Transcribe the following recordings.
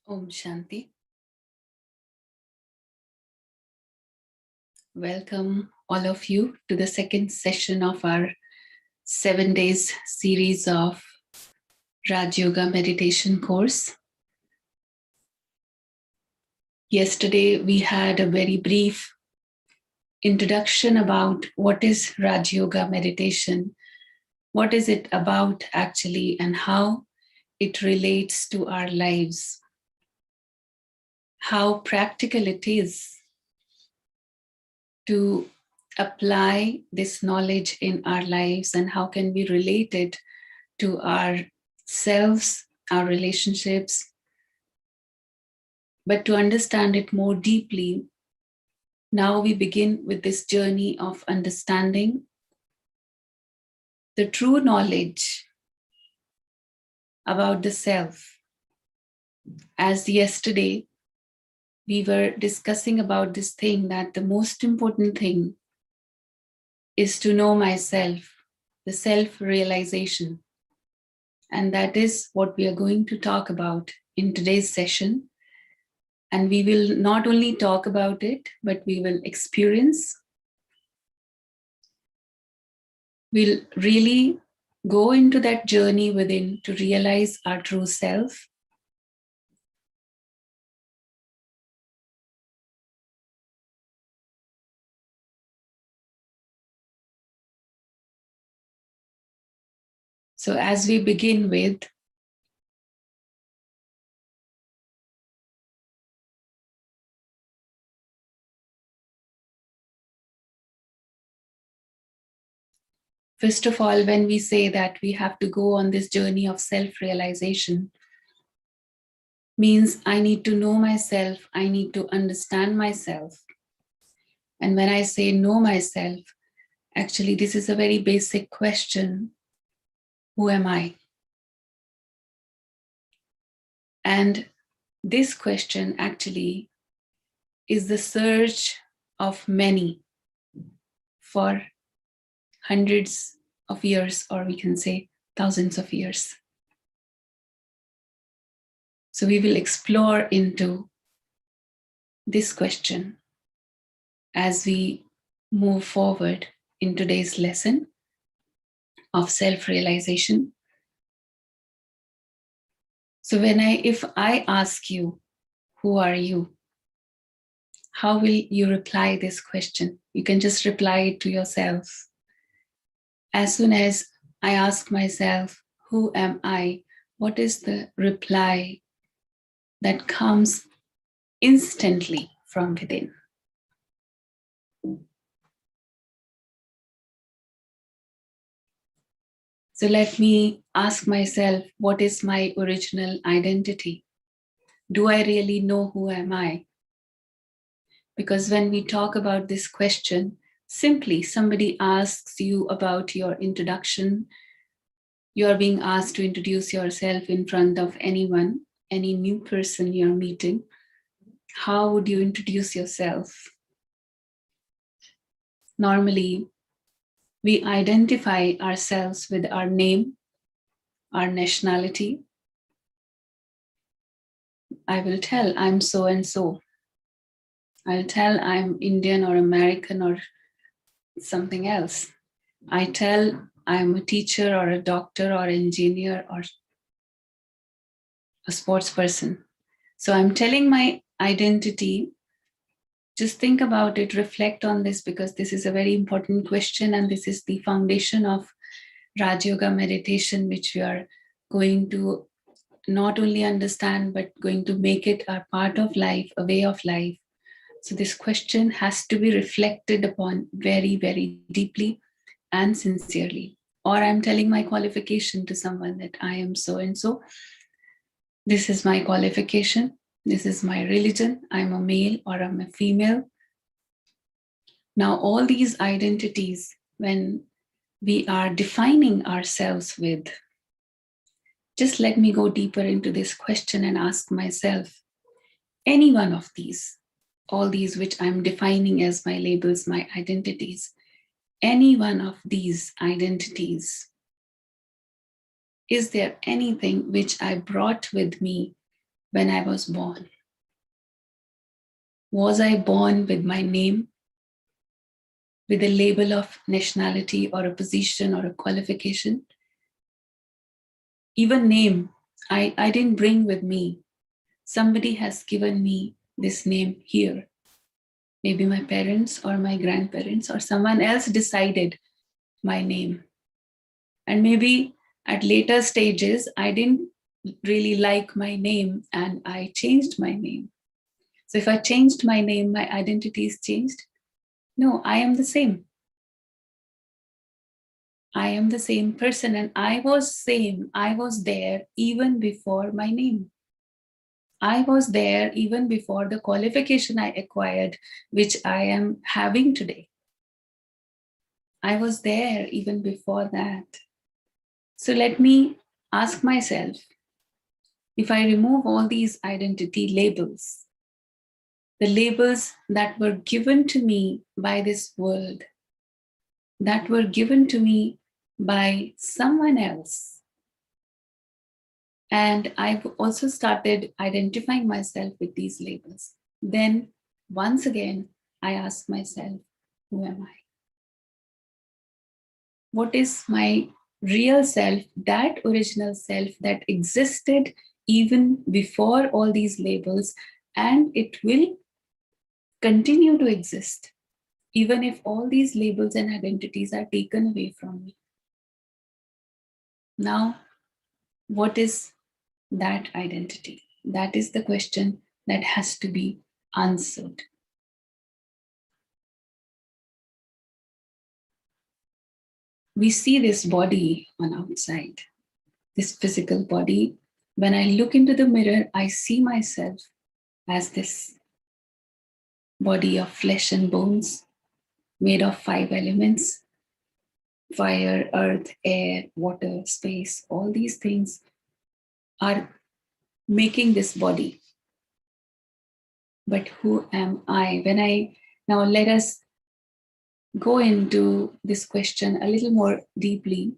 Om Shanti. Welcome all of you to the second session of our 7 days series of Raj Yoga meditation course. Yesterday we had a very brief introduction about what is Raj Yoga meditation, what is it about actually, and how it relates to our lives, how practical it is to apply this knowledge in our lives, and how can we relate it to ourselves, our relationships. But to understand it more deeply, now we begin with this journey of understanding the true knowledge about the self. As yesterday, we were discussing about this thing that the most important thing is to know myself, the self-realization. And that is what we are going to talk about in today's session. And we will not only talk about it, but we will experience. We'll really go into that journey within to realize our true self. So as we begin with, first of all, when we say that we have to go on this journey of self-realization, means I need to know myself, I need to understand myself. And when I say know myself, actually this is a very basic question. Who am I? And this question actually is the search of many for hundreds of years, or we can say thousands of years. So we will explore into this question as we move forward in today's lesson of self-realization. So if I ask you, who are you? How will you reply this question? You can just reply it to yourself. As soon as I ask myself, who am I? What is the reply that comes instantly from within? So let me ask myself, what is my original identity? Do I really know who am I? Because when we talk about this question, simply somebody asks you about your introduction, you're being asked to introduce yourself in front of anyone, any new person you're meeting. How would you introduce yourself? Normally, we identify ourselves with our name, our nationality. I will tell I'm so and so. I'll tell I'm Indian or American or something else. I tell I'm a teacher or a doctor or engineer or a sports person. So I'm telling my identity. Just think about it, reflect on this, because this is a very important question, and this is the foundation of Raj Yoga meditation, which we are going to not only understand, but going to make it a part of life, a way of life. So this question has to be reflected upon very, very deeply and sincerely. Or I'm telling my qualification to someone that I am so and so. This is my qualification. This is my religion. I'm a male or I'm a female. Now, all these identities, when we are defining ourselves with, just let me go deeper into this question and ask myself, any one of these, all these which I'm defining as my labels, my identities, any one of these identities, is there anything which I brought with me when I was born? Was I born with my name, with a label of nationality or a position or a qualification? Even name, I didn't bring with me. Somebody has given me this name here. Maybe my parents or my grandparents or someone else decided my name. And maybe at later stages, I didn't really like my name and I changed my name. So if I changed my name, my identity is changed? No, I am the same. I am the same person and I was same. I was there even before my name. I was there even before the qualification I acquired, which I am having today. I was there even before that. So let me ask myself, if I remove all these identity labels, the labels that were given to me by this world, that were given to me by someone else, and I've also started identifying myself with these labels, then once again, I ask myself, who am I? What is my real self, that original self that existed even before all these labels, and it will continue to exist even if all these labels and identities are taken away from me. Now, what is that identity? That is the question that has to be answered. We see this body on outside, this physical body. When I look into the mirror, I see myself as this body of flesh and bones made of 5 elements: fire, earth, air, water, space. All these things are making this body. But who am I? Now let us go into this question a little more deeply.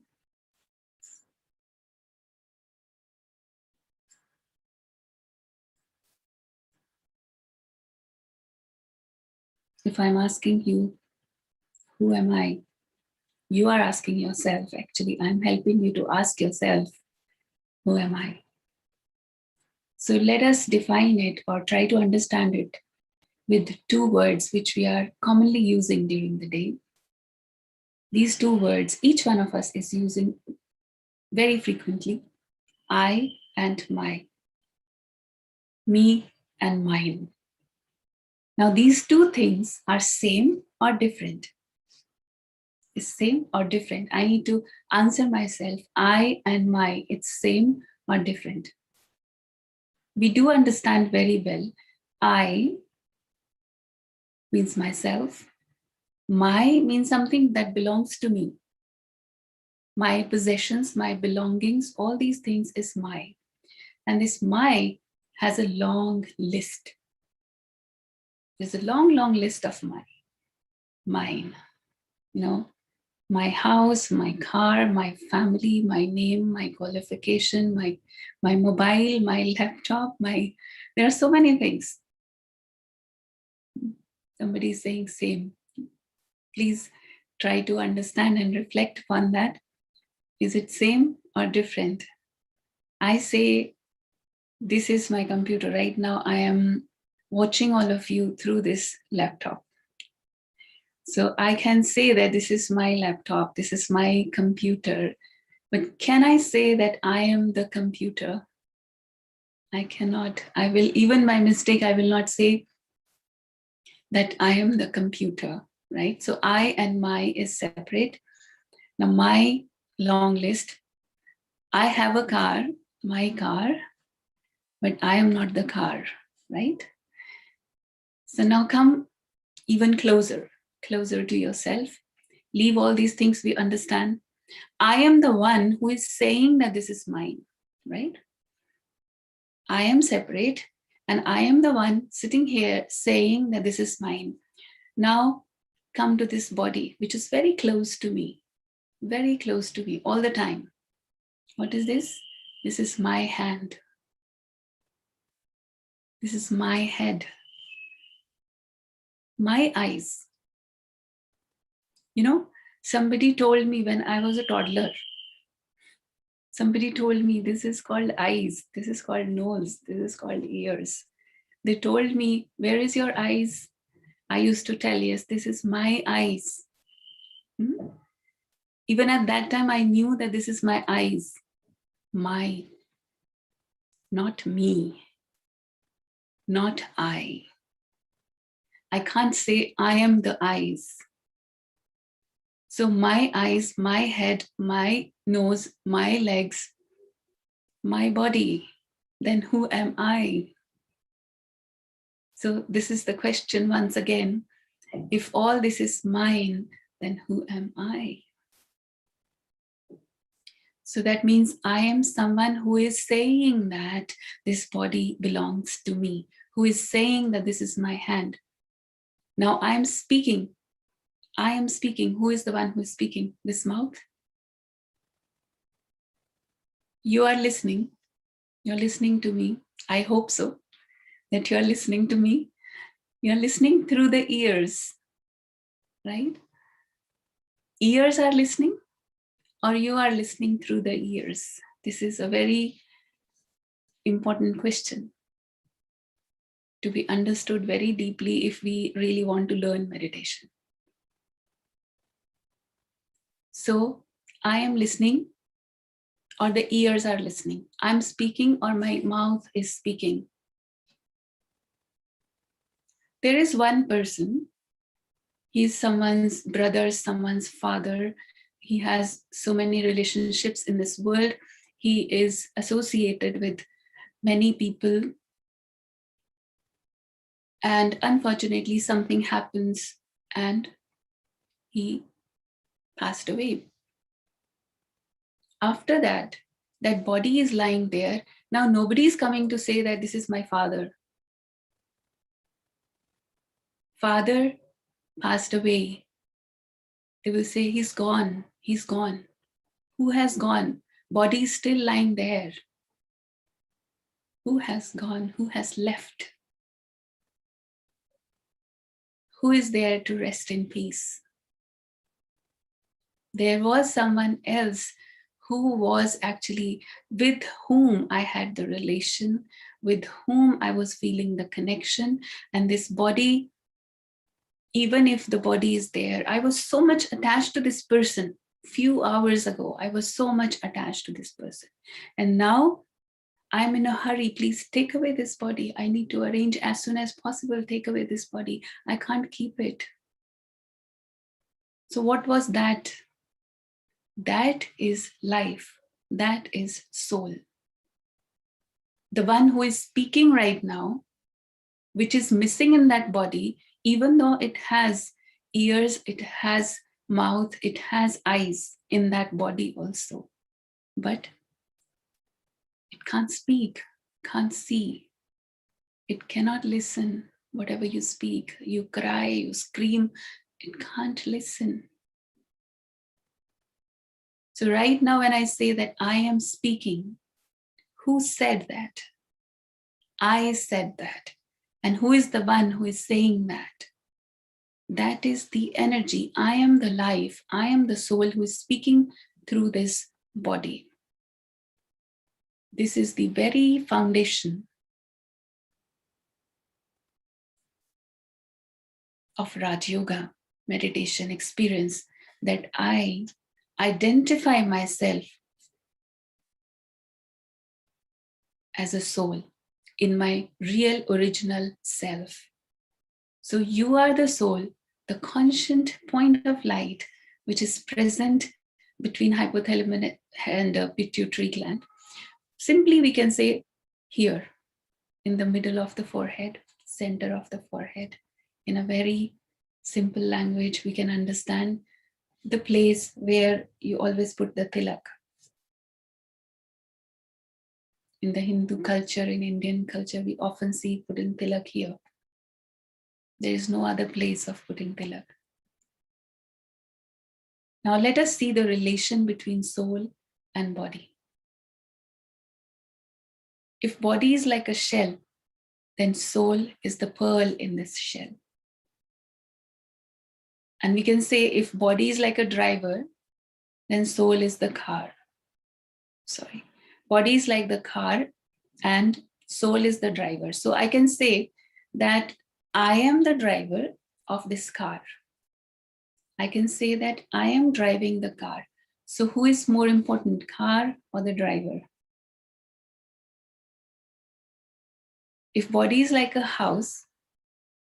If I'm asking you, who am I? You are asking yourself, actually, I'm helping you to ask yourself, who am I? So let us define it or try to understand it with 2 words which we are commonly using during the day. These 2 words, each one of us is using very frequently: I and my, me and mine. Now, these 2 things are same or different? Is same or different? I need to answer myself, I and my, it's same or different? We do understand very well. I means myself. My means something that belongs to me. My possessions, my belongings, all these things is my. And this my has a long list. There's a long, long list of mine. You know, my house, my car, my family, my name, my qualification, my mobile, my laptop, there are so many things. Somebody is saying same. Please try to understand and reflect upon that. Is it same or different? I say, this is my computer. Right now, I am watching all of you through this laptop. So I can say that this is my laptop, this is my computer. But can I say that I am the computer? I cannot. I will, even by mistake, I will not say that I am the computer, right? So I and my is separate. Now, my long list, I have a car, my car, but I am not the car, right? So now come even closer to yourself. Leave all these things we understand. I am the one who is saying that this is mine, right? I am separate and I am the one sitting here saying that this is mine. Now come to this body, which is very close to me all the time. What is this? This is my hand. This is my head, my eyes. You know, somebody told me when I was a toddler, somebody told me this is called eyes, this is called nose, this is called ears. They told me, where is your eyes? I used to tell, yes, this is my eyes. Even at that time, I knew that this is my eyes. My, not me, not I. I can't say I am the eyes. So my eyes, my head, my nose, my legs, my body, then who am I? So this is the question once again. If all this is mine, then who am I? So that means I am someone who is saying that this body belongs to me, who is saying that this is my hand. Now I am speaking. I am speaking. Who is the one who is speaking? This mouth? You are listening. You're listening to me. I hope so, that you're listening to me. You're listening through the ears, right? Ears are listening, or you are listening through the ears? This is a very important question to be understood very deeply if we really want to learn meditation. So I am listening, or the ears are listening. I'm speaking, or my mouth is speaking. There is one person, he's someone's brother, someone's father. He has so many relationships in this world. He is associated with many people. And unfortunately, something happens and he passed away. After that, that body is lying there. Now nobody is coming to say that this is my father. Father passed away. They will say, he's gone, he's gone. Who has gone? Body is still lying there. Who has gone? Who has left? Who is there to rest in peace? There was someone else who was actually with whom I had the relation, with whom I was feeling the connection. And this body, even if the body is there, I was so much attached to this person. Few hours ago, I was so much attached to this person. And now I'm in a hurry. Please take away this body. I need to arrange as soon as possible. Take away this body. I can't keep it. So what was that? That is life. That is soul. The one who is speaking right now, which is missing in that body, even though it has ears, it has mouth, it has eyes in that body also. But it can't speak, can't see. It cannot listen. Whatever you speak, you cry, you scream, it can't listen. So right now when I say that I am speaking, who said that? I said that. And who is the one who is saying that? That is the energy. I am the life. I am the soul who is speaking through this body. This is the very foundation of Raj Yoga meditation experience, that I identify myself as a soul in my real original self. So you are the soul, the conscient point of light, which is present between hypothalamus and pituitary gland. Simply we can say here, in the middle of the forehead, center of the forehead. In a very simple language, we can understand the place where you always put the tilak. In the Hindu culture, in Indian culture, we often see putting tilak here. There is no other place of putting tilak. Now let us see the relation between soul and body. If body is like a shell, then soul is the pearl in this shell. And we can say if body is like a driver, then soul is the car. Sorry, body is like the car and soul is the driver. So I can say that I am the driver of this car. I can say that I am driving the car. So who is more important, car or the driver? If body is like a house,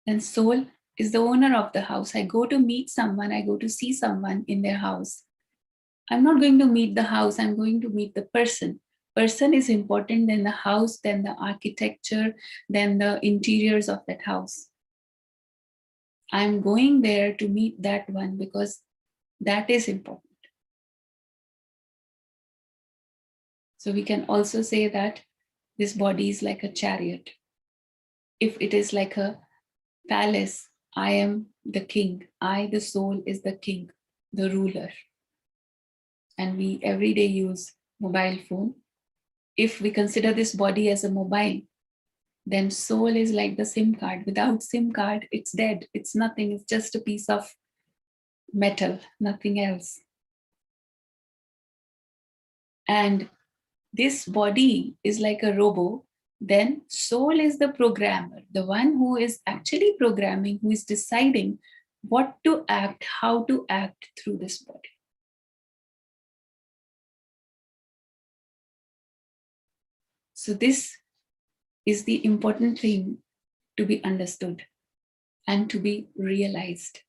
then soul is the owner of the house. I go to meet someone, I go to see someone in their house. I'm not going to meet the house, I'm going to meet the person. Person is important than the house, than the architecture, than the interiors of that house. I'm going there to meet that one because that is important. So we can also say that this body is like a chariot. If it is like a palace, I am the king. I, the soul, is the king, the ruler. And we every day use mobile phone. If we consider this body as a mobile, then soul is like the SIM card. Without SIM card, it's dead. It's nothing. It's just a piece of metal, nothing else. And this body is like a robo, then soul is the programmer, the one who is actually programming, who is deciding what to act, how to act through this body. So this is the important thing to be understood and to be realized,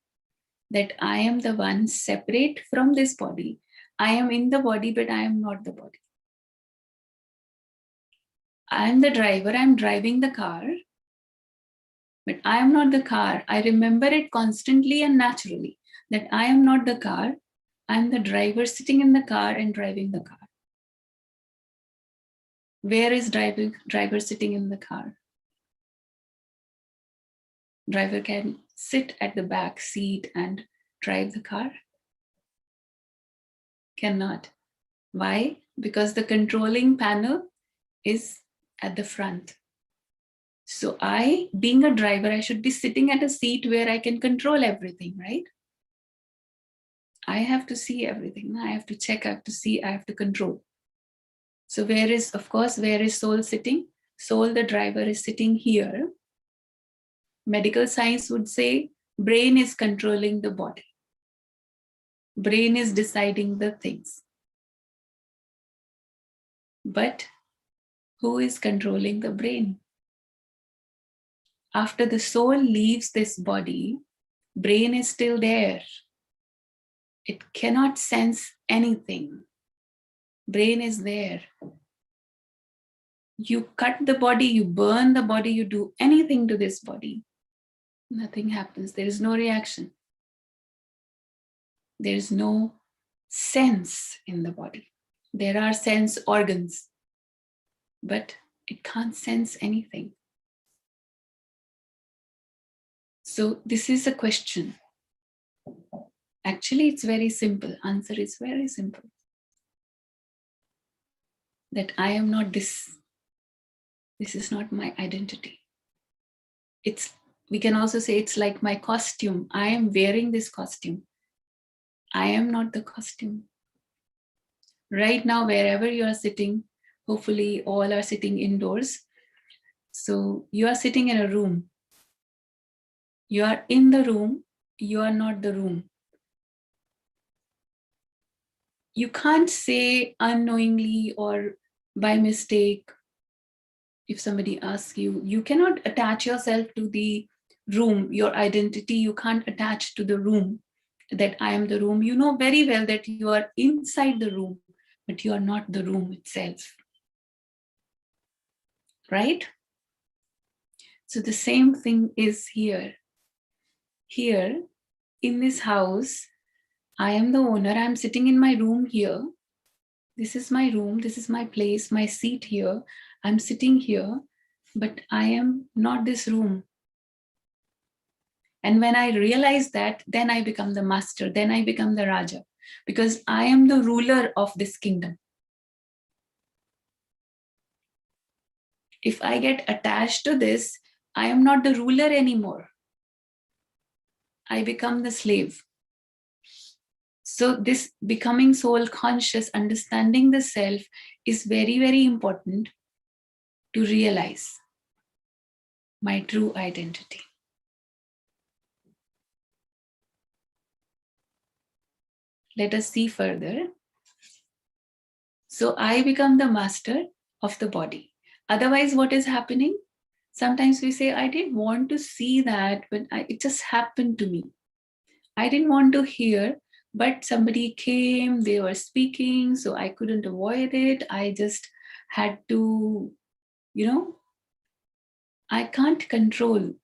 that I am the one separate from this body. I am in the body, but I am not the body. I am the driver, I am driving the car, but I am not the car. I remember it constantly and naturally that I am not the car. I am the driver sitting in the car and driving the car. Where is driver sitting in the car? Driver can sit at the back seat and drive the car? Cannot. Why? Because the controlling panel is at the front. So I, being a driver, I should be sitting at a seat where I can control everything, right? I have to see everything. I have to check, I have to see, I have to control. So where is soul sitting? Soul, the driver, is sitting here. Medical science would say brain is controlling the body. Brain is deciding the things. But who is controlling the brain? After the soul leaves this body, brain is still there. It cannot sense anything. Brain is there. You cut the body, you burn the body, you do anything to this body, nothing happens. There is no reaction. There is no sense in the body. There are sense organs, but it can't sense anything. So this is a question. Actually, it's very simple. Answer is very simple. That I am not this. This is not my identity. We can also say it's like my costume. I am wearing this costume. I am not the costume. Right now, wherever you are sitting, hopefully all are sitting indoors. So you are sitting in a room. You are in the room. You are not the room. You can't say unknowingly or by mistake, if somebody asks you, you cannot attach yourself to the room, your identity. You can't attach to the room that I am the room. You know very well that you are inside the room, but you are not the room itself. Right? So the same thing is here. Here in this house, I am the owner. I'm sitting in my room here. This is my room. This is my place, my seat here. I'm sitting here, but I am not this room. And when I realize that, then I become the master. Then I become the Raja, because I am the ruler of this kingdom. If I get attached to this, I am not the ruler anymore. I become the slave. So this becoming soul conscious, understanding the self is very, very important to realize my true identity. Let us see further. So I become the master of the body. Otherwise, what is happening? Sometimes we say, I didn't want to see that, but it just happened to me. I didn't want to hear, but somebody came, they were speaking, so I couldn't avoid it. I just had to, I can't control.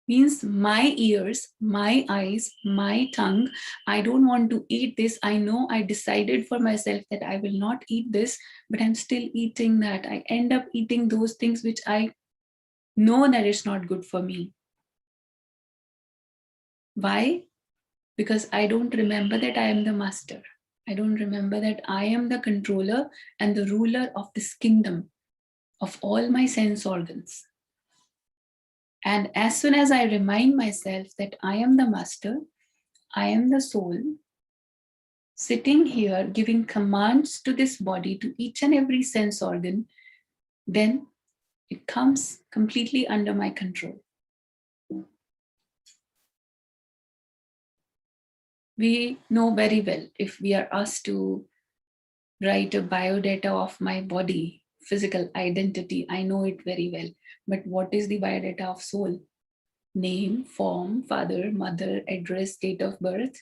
Means my ears, my eyes, my tongue. I don't want to eat this. I know I decided for myself that I will not eat this, but I'm still eating that. I end up eating those things which I know that it's not good for me. Why? Because I don't remember that I am the master. I don't remember that I am the controller and the ruler of this kingdom of all my sense organs. And as soon as I remind myself that I am the master, I am the soul, sitting here giving commands to this body, to each and every sense organ, then it comes completely under my control. We know very well, if we are asked to write a biodata of my body, physical identity, I know it very well. But what is the biodata of soul? Name, form, father, mother, address, date of birth,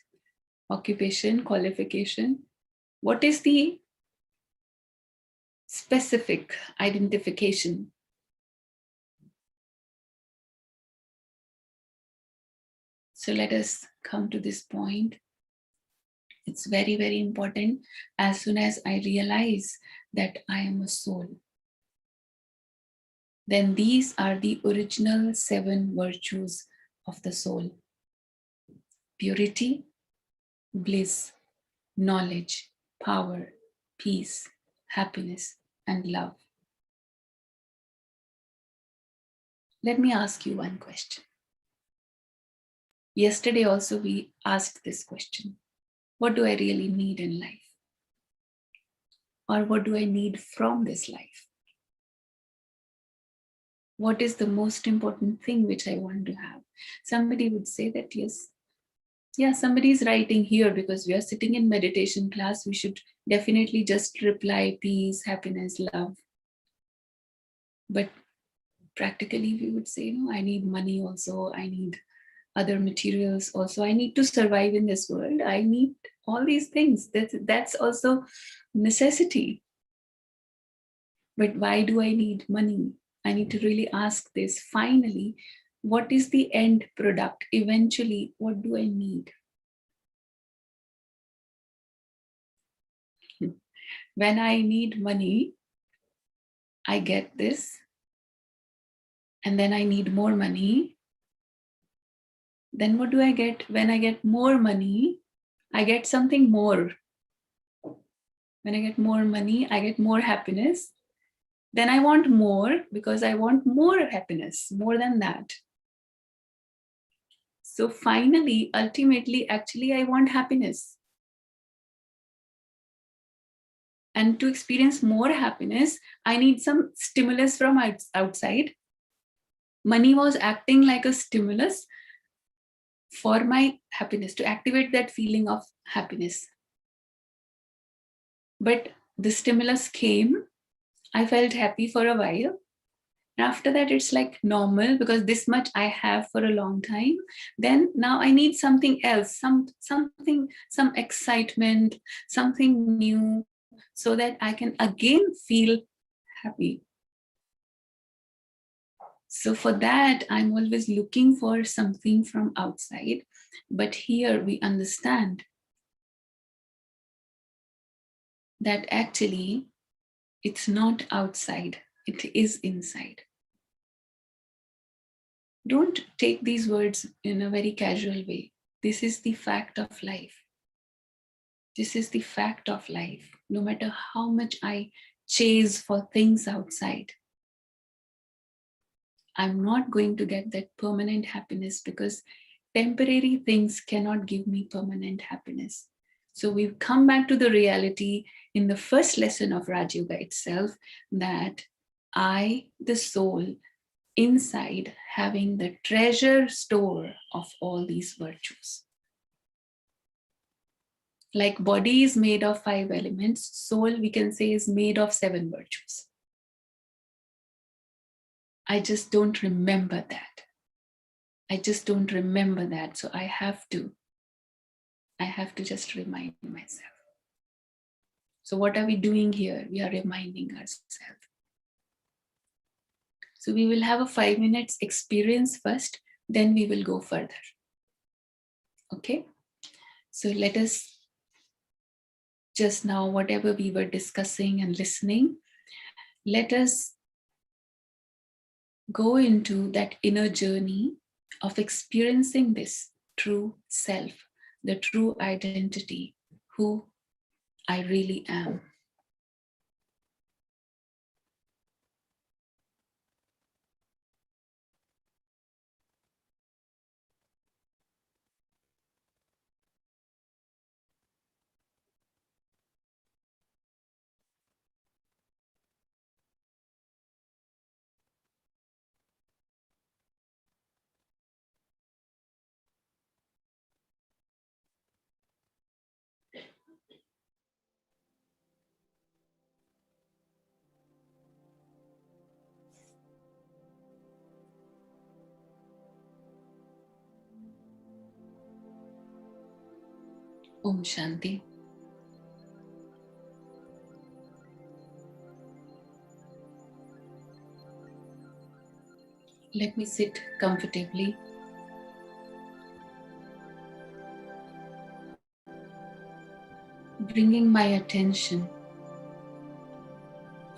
occupation, qualification. What is the specific identification? So let us come to this point. It's very, very important. As soon as I realize that I am a soul, then these are the original 7 virtues of the soul: purity, bliss, knowledge, power, peace, happiness, and love. Let me ask you one question. Yesterday also we asked this question. What do I really need in life? Or what do I need from this life? What is the most important thing which I want to have? Somebody would say that, yes, yeah, somebody is writing here because we are sitting in meditation class. We should definitely just reply peace, happiness, love. But practically we would say, no, I need money also. I need other materials also. I need to survive in this world. I need all these things. That's also necessity. But why do I need money? I need to really ask this. Finally, what is the end product? Eventually, what do I need? When I need money, I get this. And then I need more money. Then what do I get? When I get more money, I get something more. When I get more money, I get more happiness. Then I want more because I want more happiness, more than that. So finally, ultimately, actually, I want happiness. And to experience more happiness, I need some stimulus from outside. Money was acting like a stimulus for my happiness, to activate that feeling of happiness. But the stimulus came, I felt happy for a while. After that, it's like normal because this much I have for a long time. Then now I need something else, some excitement, something new, so that I can again feel happy. So for that, I'm always looking for something from outside. But here we understand that actually it's not outside, it is inside. Don't take these words in a very casual way. This is the fact of life. This is the fact of life. No matter how much I chase for things outside, I'm not going to get that permanent happiness because temporary things cannot give me permanent happiness. So we've come back to the reality in the first lesson of Raj Yoga itself, that I, the soul, inside, having the treasure store of all these virtues. Like body is made of 5 elements, soul, we can say, is made of 7 virtues. I just don't remember that. I just don't remember that. So I have to just remind myself. So what are we doing here? We are reminding ourselves. So we will have a 5 minutes experience first, then we will go further. Okay? So let us just now, whatever we were discussing and listening, let us go into that inner journey of experiencing this true self, the true identity, who I really am. Om Shanti. Let me sit comfortably. Bringing my attention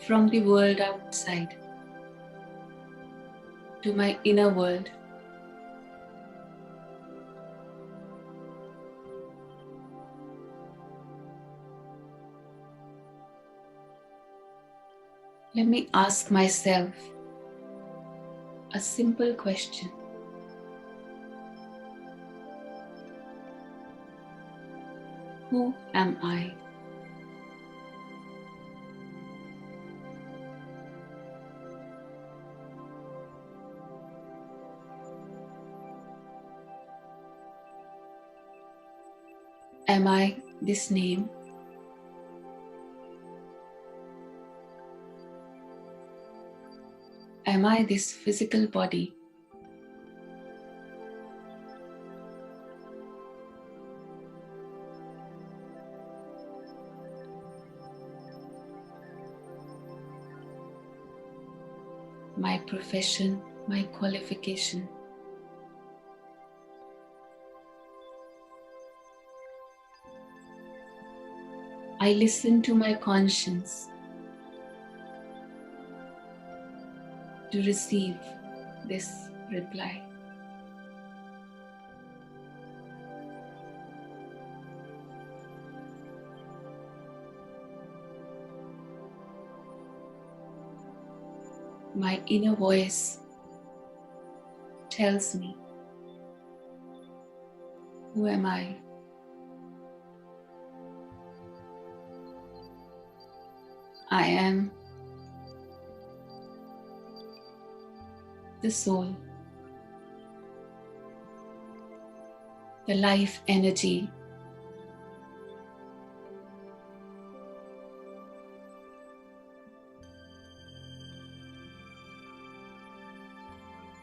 from the world outside to my inner world. Let me ask myself a simple question. Who am I? Am I this name? Am I this physical body? My profession, my qualification. I listen to my conscience to receive this reply. My inner voice tells me, who am I? I am the soul, the life energy.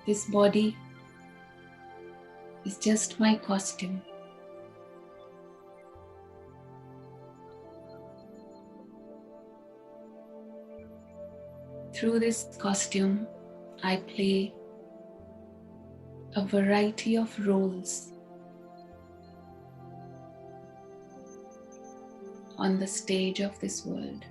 This body is just my costume. Through this costume, I play a variety of roles on the stage of this world.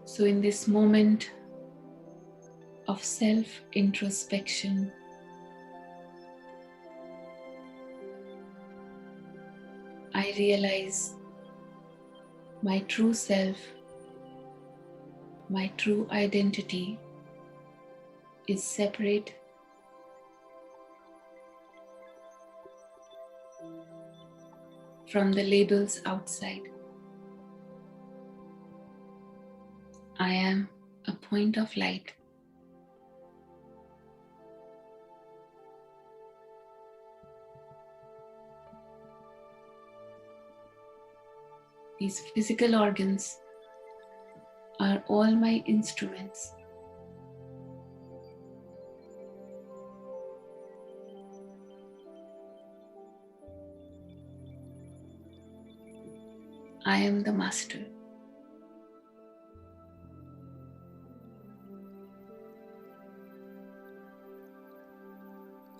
So, in this moment of self-introspection, I realize my true self, my true identity is separate from the labels outside. I am a point of light. These physical organs are all my instruments. I am the master.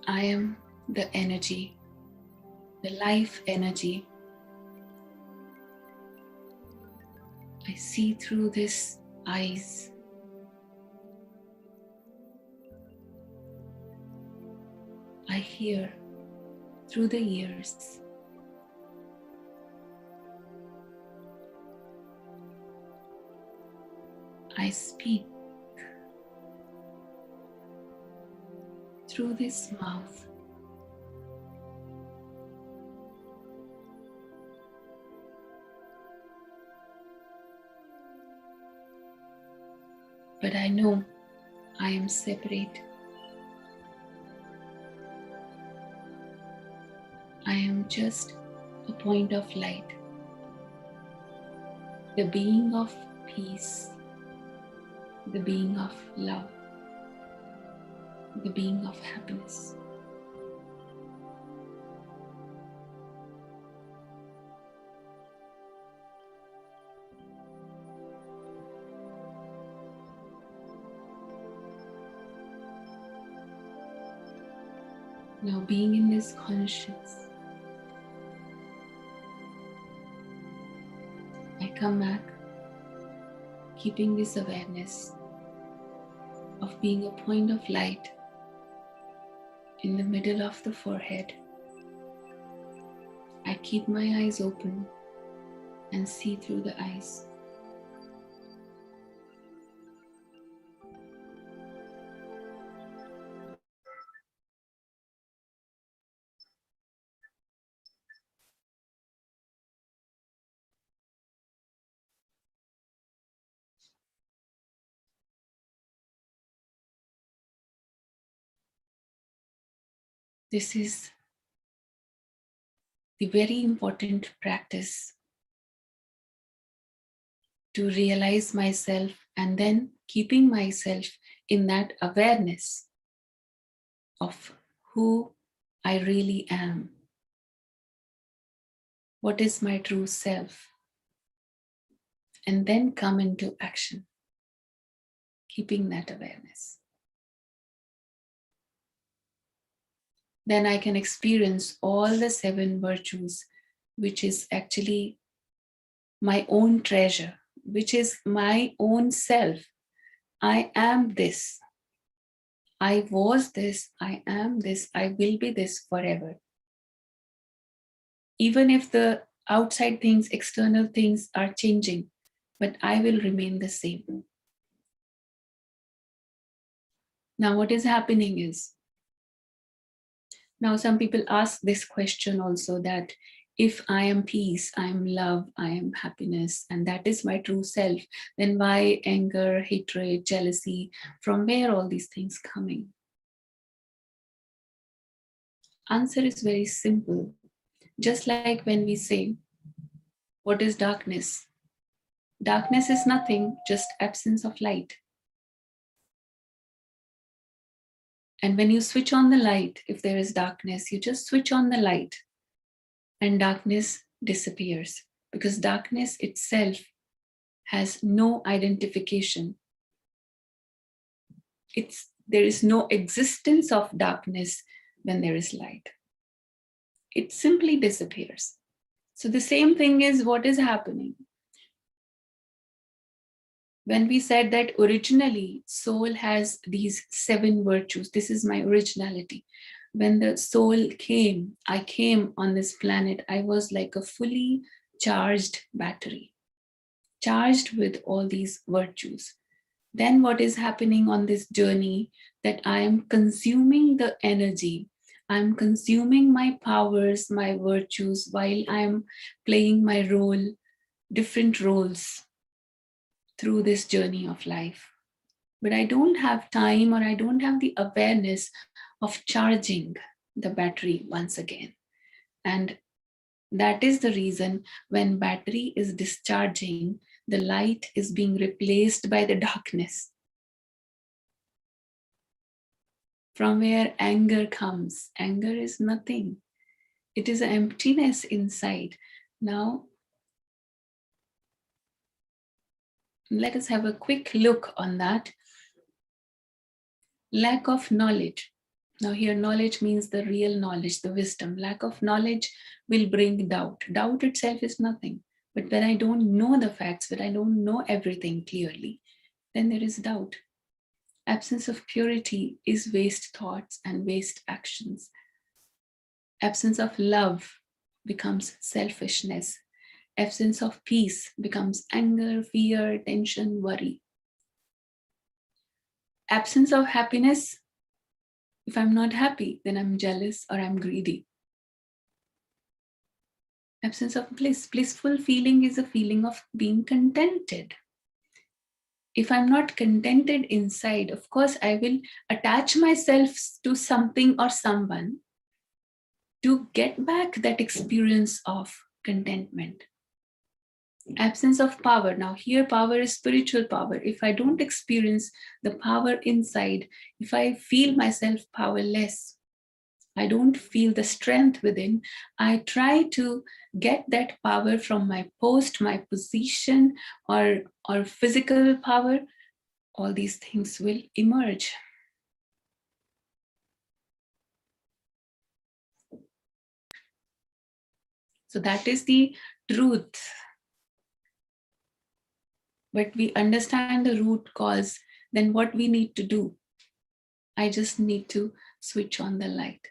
I am the energy, the life energy. I see through these eyes. I hear through the ears. I speak through this mouth. But I know I am separate. I am just a point of light, the being of peace, the being of love, the being of happiness. Now, being in this conscious, I come back, keeping this awareness of being a point of light in the middle of the forehead. I keep my eyes open and see through the eyes. This is the very important practice to realize myself and then keeping myself in that awareness of who I really am. What is my true self? And then come into action, keeping that awareness. Then I can experience all the 7 virtues, which is actually my own treasure, which is my own self. I am this. I was this. I am this. I will be this forever. Even if the outside things, external things are changing, but I will remain the same. Now, what is happening is, now some people ask this question also, that if I am peace, I am love, I am happiness, and that is my true self, then why anger, hatred, jealousy? From where all these things coming? Answer is very simple. Just like when we say, what is darkness? Darkness is nothing, just absence of light. And when you switch on the light, if there is darkness, you just switch on the light and darkness disappears, because darkness itself has no identification. There is no existence of darkness when there is light. It simply disappears. So the same thing is what is happening. When we said that originally soul has these 7 virtues, this is my originality. When the soul came, I came on this planet, I was like a fully charged battery, charged with all these virtues. Then what is happening on this journey, that I am consuming the energy, I'm consuming my powers, my virtues, while I'm playing my role, different roles through this journey of life. But I don't have time, or I don't have the awareness of charging the battery once again. And that is the reason when battery is discharging, the light is being replaced by the darkness. From where anger comes. Anger is nothing. It is an emptiness inside. Now, let us have a quick look on that. Lack of knowledge. Now here, knowledge means the real knowledge, the wisdom. Lack of knowledge will bring doubt. Doubt itself is nothing. But when I don't know the facts, when I don't know everything clearly, then there is doubt. Absence of purity is waste thoughts and waste actions. Absence of love becomes selfishness. Absence of peace becomes anger, fear, tension, worry. Absence of happiness, if I'm not happy, then I'm jealous or I'm greedy. Absence of bliss. Blissful feeling is a feeling of being contented. If I'm not contented inside, of course, I will attach myself to something or someone to get back that experience of contentment. Absence of power. Now here, power is spiritual power. If I don't experience the power inside, if I feel myself powerless, I don't feel the strength within, I try to get that power from my post, my position, or physical power. All these things will emerge. So that is the truth. But we understand the root cause, then what we need to do? I just need to switch on the light.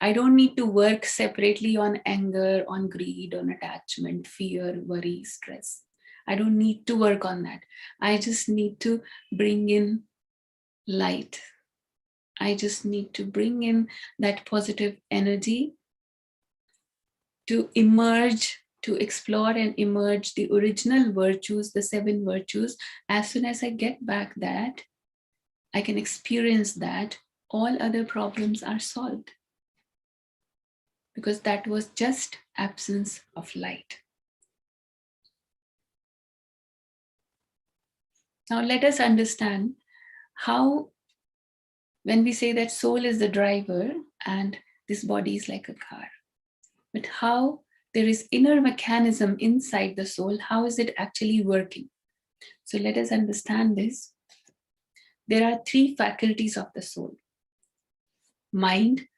I don't need to work separately on anger, on greed, on attachment, fear, worry, stress. I don't need to work on that. I just need to bring in light. I just need to bring in that positive energy to emerge, to explore and emerge the original virtues, the 7 virtues. As soon as I get back that, I can experience that, all other problems are solved. Because that was just absence of light. Now let us understand how, when we say that soul is the driver and this body is like a car, but how there is inner mechanism inside the soul, how is it actually working? So let us understand this. There are 3 faculties of the soul: mind,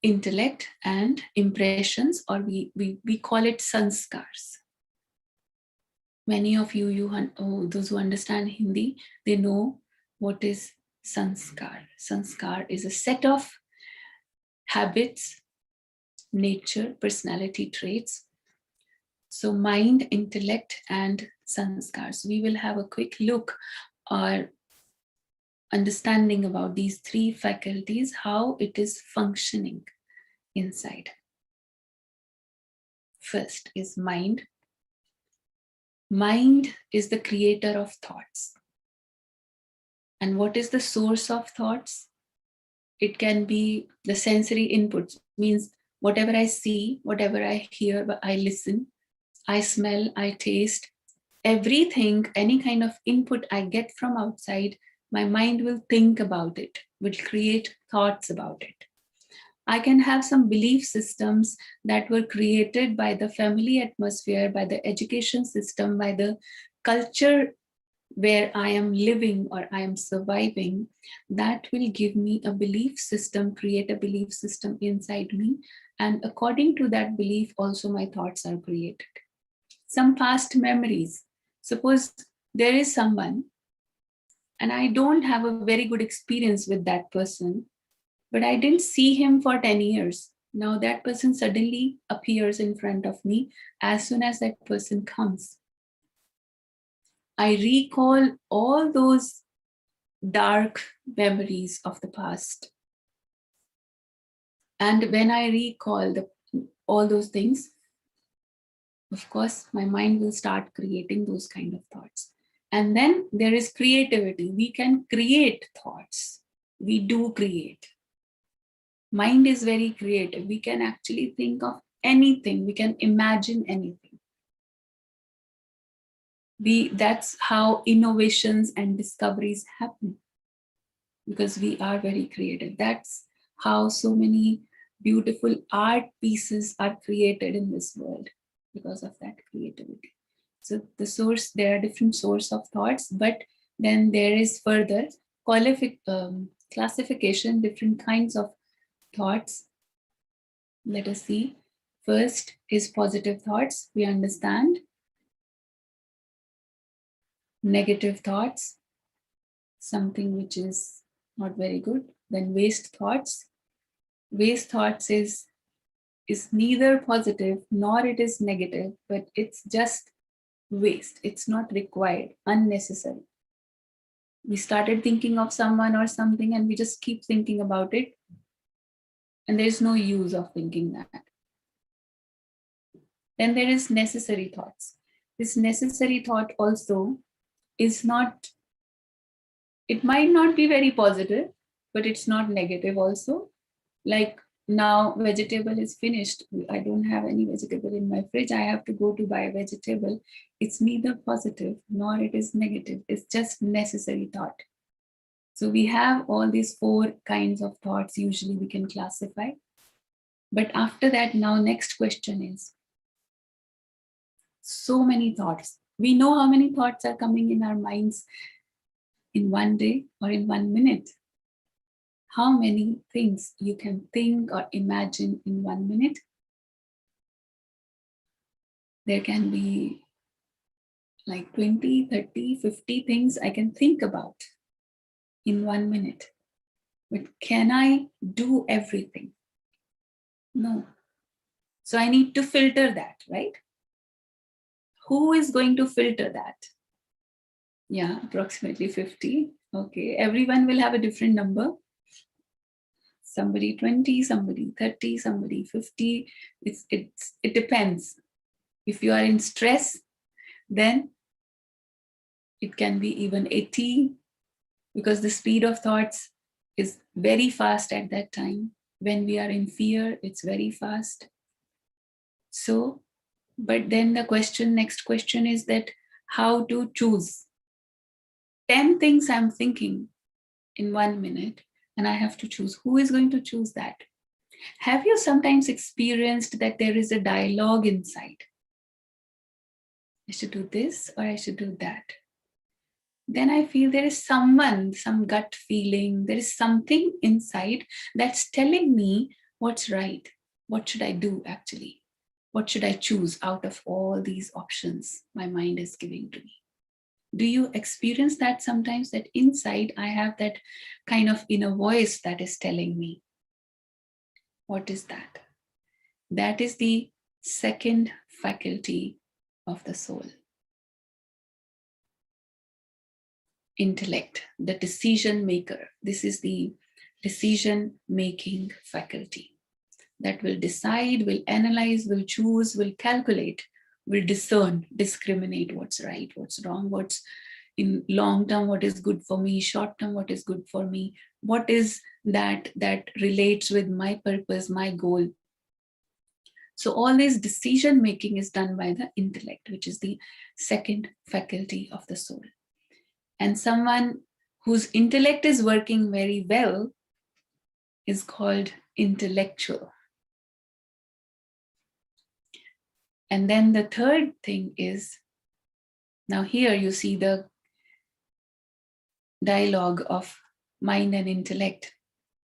intellect, and impressions, or we call it sanskars. Many of you, those who understand Hindi, they know what is sanskar. Sanskar is a set of habits, nature, personality traits. So mind, intellect, and sanskars. We will have a quick look or understanding about these 3 faculties, how it is functioning inside. First is mind. Mind is the creator of thoughts. And what is the source of thoughts? It can be the sensory inputs, means whatever I see, whatever I hear, I listen, I smell, I taste, everything, any kind of input I get from outside, my mind will think about it, will create thoughts about it. I can have some belief systems that were created by the family atmosphere, by the education system, by the culture where I am living or I am surviving. That will give me a belief system, create a belief system inside me. And according to that belief, also my thoughts are created. Some past memories. Suppose there is someone, and I don't have a very good experience with that person, but I didn't see him for 10 years. Now that person suddenly appears in front of me. As soon as that person comes, I recall all those dark memories of the past. And when I recall all those things, of course, my mind will start creating those kind of thoughts. And then there is creativity. We can create thoughts. We do create. Mind is very creative. We can actually think of anything. We can imagine anything. That's how innovations and discoveries happen, because we are very creative. That's how so many beautiful art pieces are created in this world, because of that creativity. So there are different source of thoughts, but then there is further classification, different kinds of thoughts. Let us see. First is positive thoughts. We understand. Negative thoughts, something which is not very good. Then waste thoughts. Waste thoughts is neither positive nor it is negative, but it's just waste. It's not required, unnecessary. We started thinking of someone or something and we just keep thinking about it, and there's no use of thinking that. Then there is necessary thoughts. This necessary thought also is not, it might not be very positive, but it's not negative also. Like, now vegetable is finished. I don't have any vegetable in my fridge. I have to go to buy a vegetable. It's neither positive nor it is negative. It's just necessary thought. So we have all these 4 kinds of thoughts usually we can classify. But after that, now next question is, so many thoughts. We know how many thoughts are coming in our minds in one day or in 1 minute. How many things you can think or imagine in 1 minute? There can be like 20, 30, 50 things I can think about in 1 minute. But can I do everything? No. So I need to filter that, right? Who is going to filter that? Yeah, approximately 50. Okay, everyone will have a different number. Somebody 20, somebody 30, somebody 50. It depends. If you are in stress, then it can be even 80, because the speed of thoughts is very fast at that time. When we are in fear, it's very fast. So, but then the next question is that how to choose. 10 things I'm thinking in 1 minute, and I have to choose. Who is going to choose that? Have you sometimes experienced that there is a dialogue inside? I should do this or I should do that. Then I feel there is someone, some gut feeling, there is something inside that's telling me what's right. What should I do actually? What should I choose out of all these options my mind is giving to me? Do you experience that sometimes, that inside I have that kind of inner voice that is telling me? What is that? That is the second faculty of the soul. Intellect, the decision maker. This is the decision making faculty that will decide, will analyze, will choose, will calculate, will discern, discriminate what's right, what's wrong, what's in long term, what is good for me, short term, what is good for me, what is that relates with my purpose, my goal. So all this decision making is done by the intellect, which is the second faculty of the soul. And someone whose intellect is working very well is called intellectual. And then the third thing is, now here you see the dialogue of mind and intellect.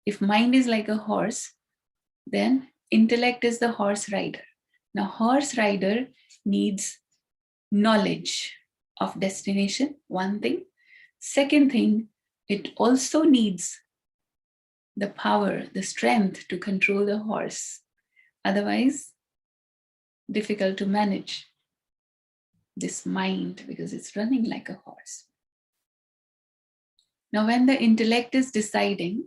If mind is like a horse, then intellect is the horse rider. Now, horse rider needs knowledge of destination, one thing. Second thing, it also needs the power, the strength to control the horse. Otherwise, difficult to manage this mind because it's running like a horse. Now, when the intellect is deciding,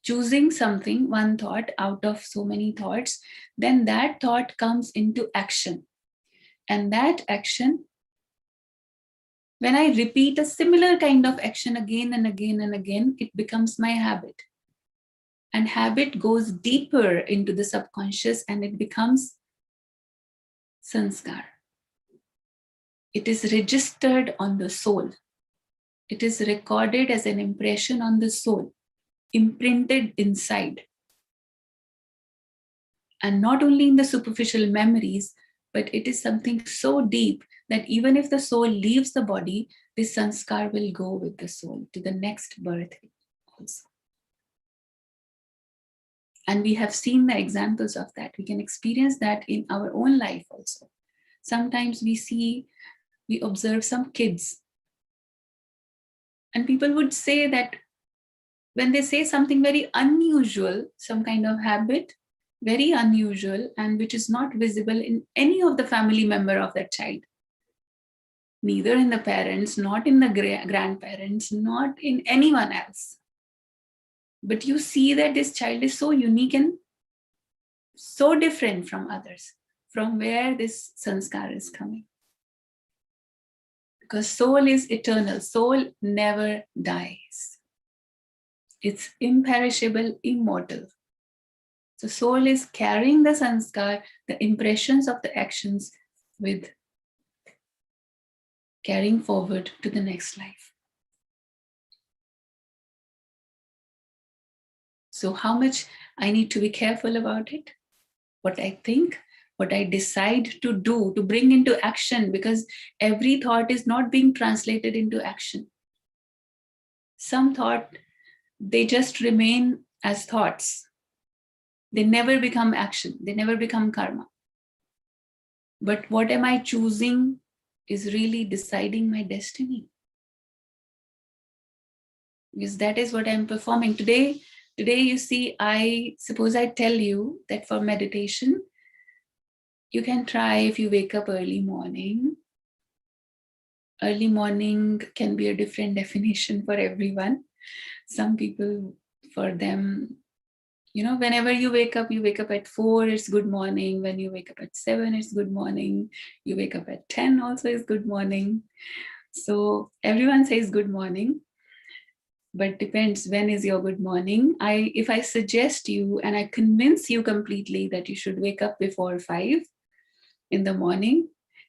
choosing something, one thought out of so many thoughts, then that thought comes into action. And that action, when I repeat a similar kind of action again and again and again, it becomes my habit. And habit goes deeper into the subconscious and it becomes sanskar. It is registered on the soul. It is recorded as an impression on the soul, imprinted inside. And not only in the superficial memories, but it is something so deep that even if the soul leaves the body, this sanskar will go with the soul to the next birth also. And we have seen the examples of that. We can experience that in our own life also. Sometimes we observe some kids, and people would say that when they say something very unusual, some kind of habit, very unusual, and which is not visible in any of the family member of that child, neither in the parents, not in the grandparents, not in anyone else. But you see that this child is so unique and so different from others, from where this sanskar is coming. Because soul is eternal, soul never dies. It's imperishable, immortal. So soul is carrying the sanskar, the impressions of the actions, with carrying forward to the next life. So how much I need to be careful about it? What I think, what I decide to do, to bring into action, because every thought is not being translated into action. Some thought, they just remain as thoughts. They never become action. They never become karma. But what am I choosing is really deciding my destiny. Because that is what I'm performing. Today, you see, I suppose I tell you that for meditation, you can try if you wake up early morning. Early morning can be a different definition for everyone. Some people, for them, whenever you wake up at 4, it's good morning. When you wake up at 7, it's good morning. You wake up at 10 also is good morning. So everyone says good morning, but depends when is your good morning. If I suggest you and I convince you completely that you should wake up before 5 in the morning,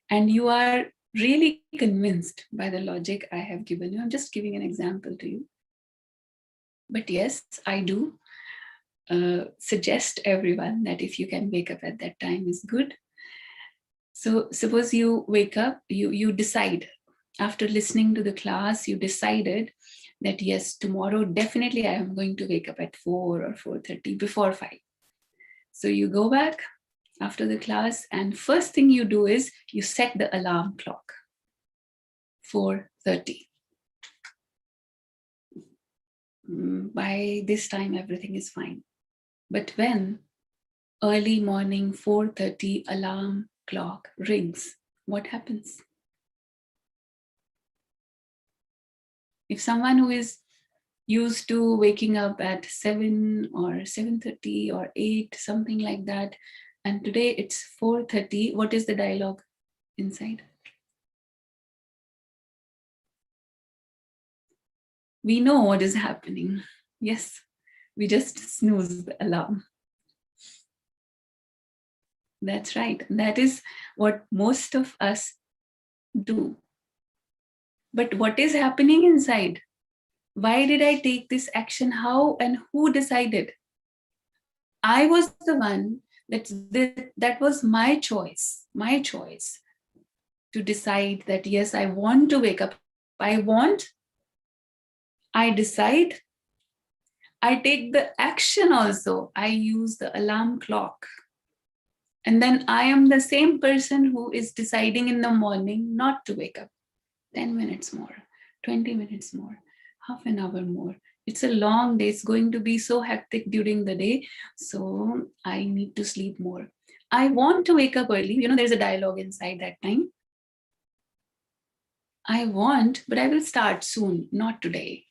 and you are really convinced by the logic I have given you, I'm just giving an example to you. But yes, I do suggest everyone that if you can wake up at that time is good. So suppose you wake up, you decide, after listening to the class, you decided that yes, tomorrow definitely I am going to wake up at 4 or 4:30, before 5. So you go back after the class, and first thing you do is you set the alarm clock, 4:30. By this time, everything is fine. But when early morning 4:30 alarm clock rings, what happens? If someone who is used to waking up at 7 or 7:30 or 8, something like that, and today it's 4:30, what is the dialogue inside? We know what is happening. Yes, we just snooze the alarm. That's right. That is what most of us do. But what is happening inside? Why did I take this action? How and who decided? I was the one that was my choice to decide that yes, I want to wake up. I decide, I take the action also. I use the alarm clock. And then I am the same person who is deciding in the morning not to wake up. 10 minutes more, 20 minutes more, half an hour more. It's a long day. It's going to be so hectic during the day. So I need to sleep more. I want to wake up early. There's a dialogue inside that time. I want, but I will start soon, not today.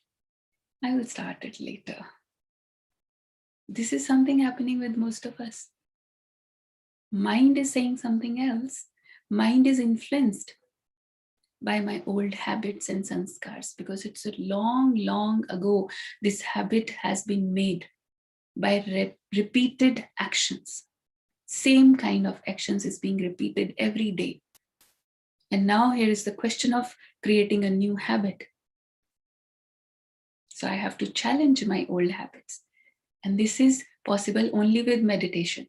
I will start it later. This is something happening with most of us. Mind is saying something else. Mind is influenced by my old habits and sanskars, because it's a long ago this habit has been made by repeated actions. Same kind of actions is being repeated every day. And now here is the question of creating a new habit. So I have to challenge my old habits. And this is possible only with meditation.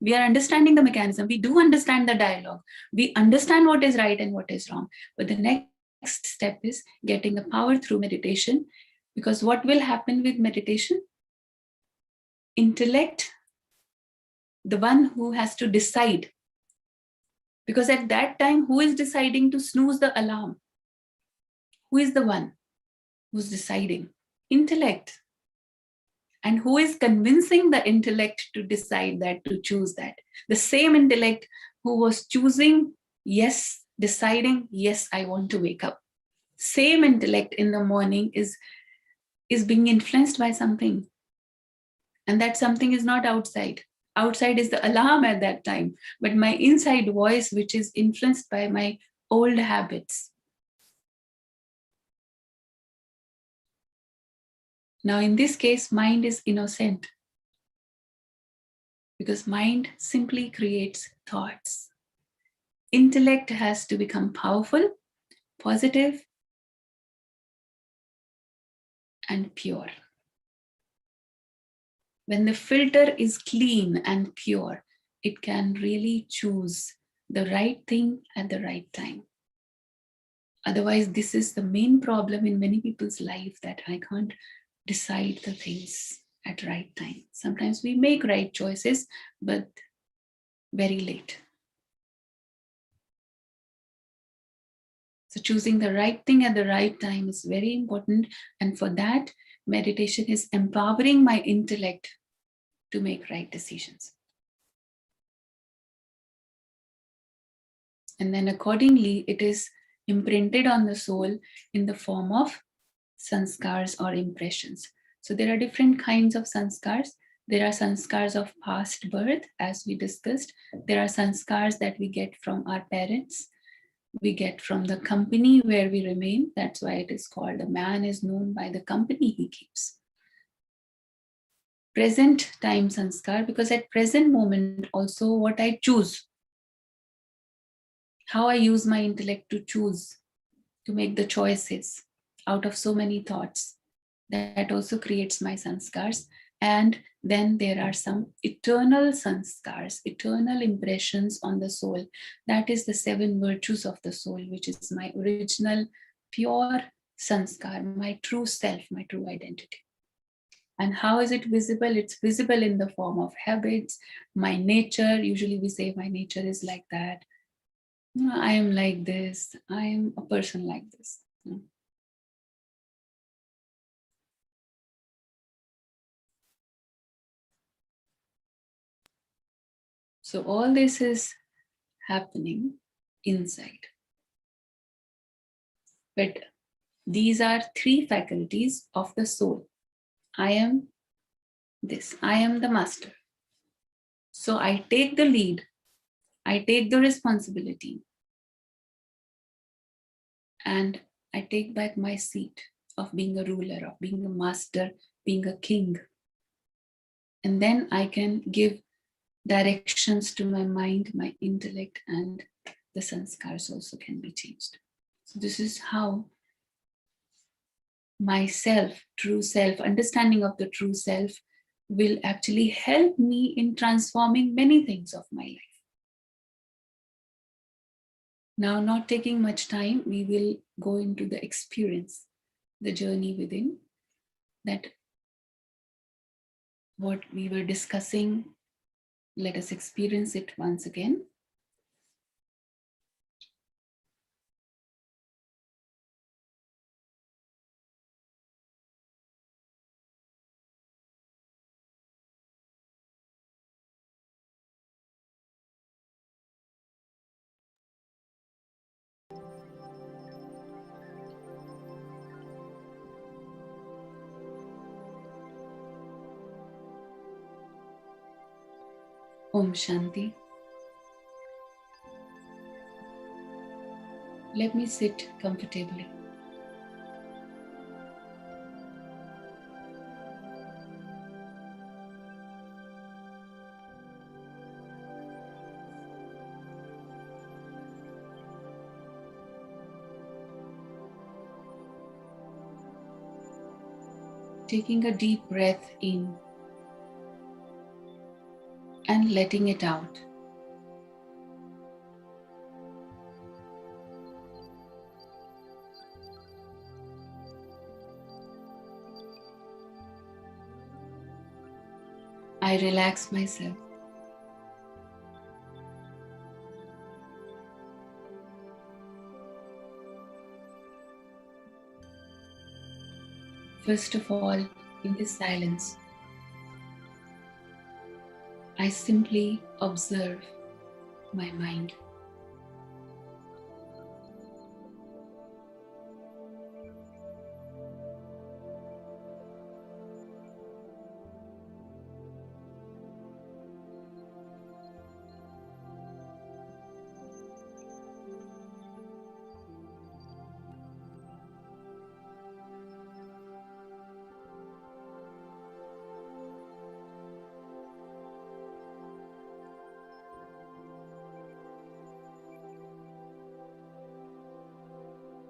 We are understanding the mechanism. We do understand the dialogue. We understand what is right and what is wrong. But the next step is getting the power through meditation. Because what will happen with meditation? Intellect, the one who has to decide. Because at that time, who is deciding to snooze the alarm? Who is the one who's deciding? Intellect. And who is convincing the intellect to decide that, to choose that? The same intellect who was choosing, yes, deciding, yes, I want to wake up. Same intellect in the morning is being influenced by something. And that something is not outside. Outside is the alarm at that time, but my inside voice, which is influenced by my old habits. Now, in this case, mind is innocent, because mind simply creates thoughts. Intellect has to become powerful, positive, and pure. When the filter is clean and pure, it can really choose the right thing at the right time. Otherwise, this is the main problem in many people's life, that I can't decide the things at right time. Sometimes we make right choices, but very late. So choosing the right thing at the right time is very important. And for that, meditation is empowering my intellect to make right decisions. And then accordingly, it is imprinted on the soul in the form of sanskars or impressions. So there are different kinds of sanskars. There are sanskars of past birth, as we discussed. There are sanskars that we get from our parents. We get from the company where we remain. That's why it is called, a man is known by the company he keeps. Present time sanskar, because at present moment also what I choose, how I use my intellect to choose, to make the choices out of so many thoughts, that also creates my sanskars. And then there are some eternal sanskars, eternal impressions on the soul. That is the 7 virtues of the soul, which is my original pure sanskar, my true self, my true identity. And how is it visible? It's visible in the form of habits, my nature. Usually we say my nature is like that. I am like this. I am a person like this. So all this is happening inside. But these are 3 faculties of the soul. I am this. I am the master. So I take the lead. I take the responsibility. And I take back my seat of being a ruler, of being a master, being a king. And then I can give directions to my mind, my intellect, and the sanskars also can be changed. So this is how myself, true self, understanding of the true self will actually help me in transforming many things of my life. Now, not taking much time, we will go into the experience, the journey within, that what we were discussing. Let us experience it once again. Om Shanti. Let me sit comfortably. Taking a deep breath in and letting it out. I relax myself. First of all, in this silence, I simply observe my mind.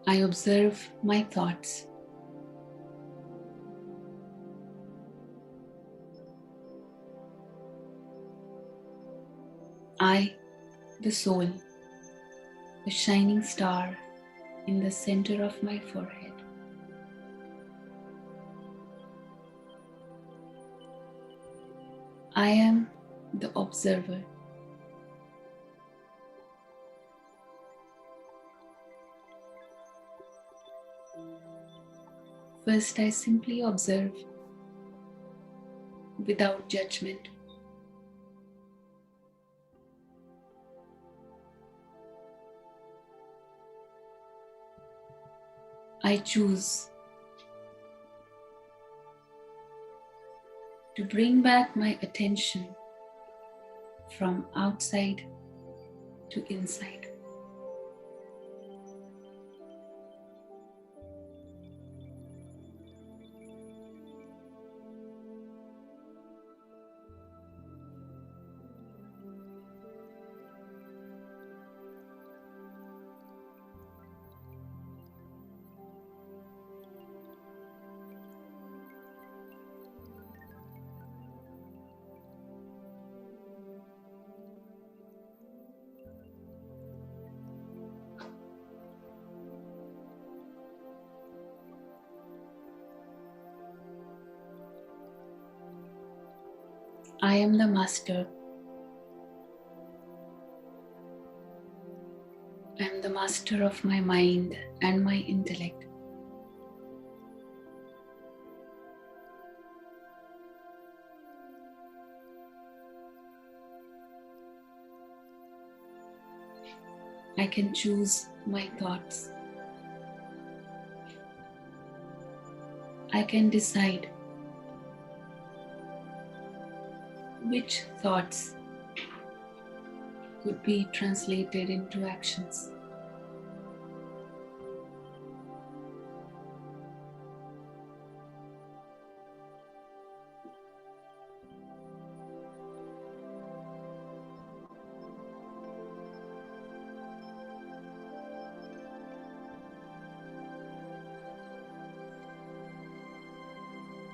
I observe my thoughts. I, the soul, the shining star in the center of my forehead. I am the observer. First, I simply observe without judgment. I choose to bring back my attention from outside to inside. I am the master. I am the master of my mind and my intellect. I can choose my thoughts. I can decide which thoughts could be translated into actions.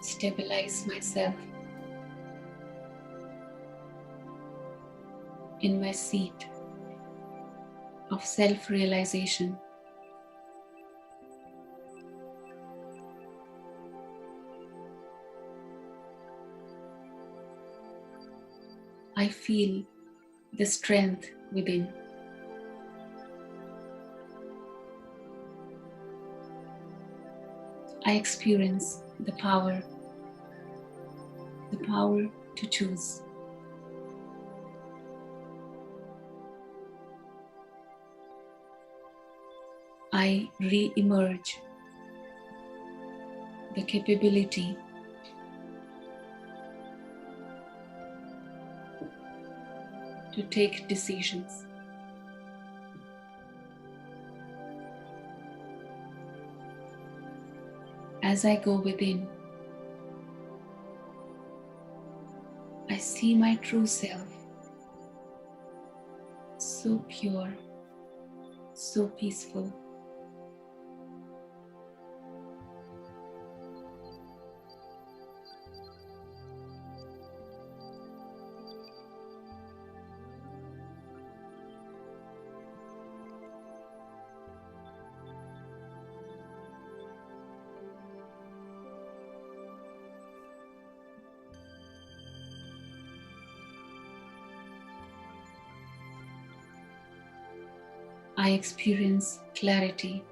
Stabilize myself in my seat of self-realization. I feel the strength within. I experience the power to choose. I re-emerge the capability to take decisions. As I go within, I see my true self, so pure, so peaceful. I experience clarity,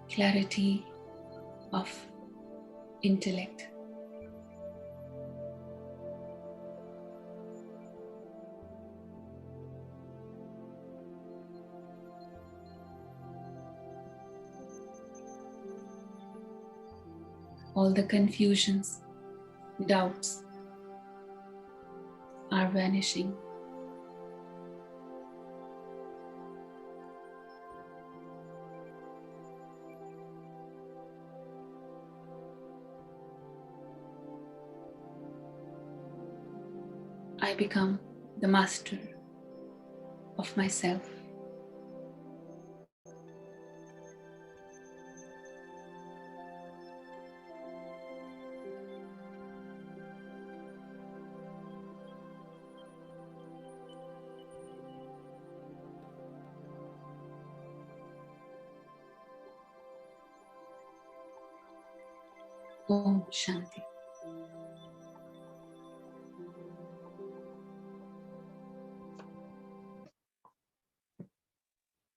clarity of intellect. All the confusions, doubts are vanishing. I become the master of myself. Om Shanti.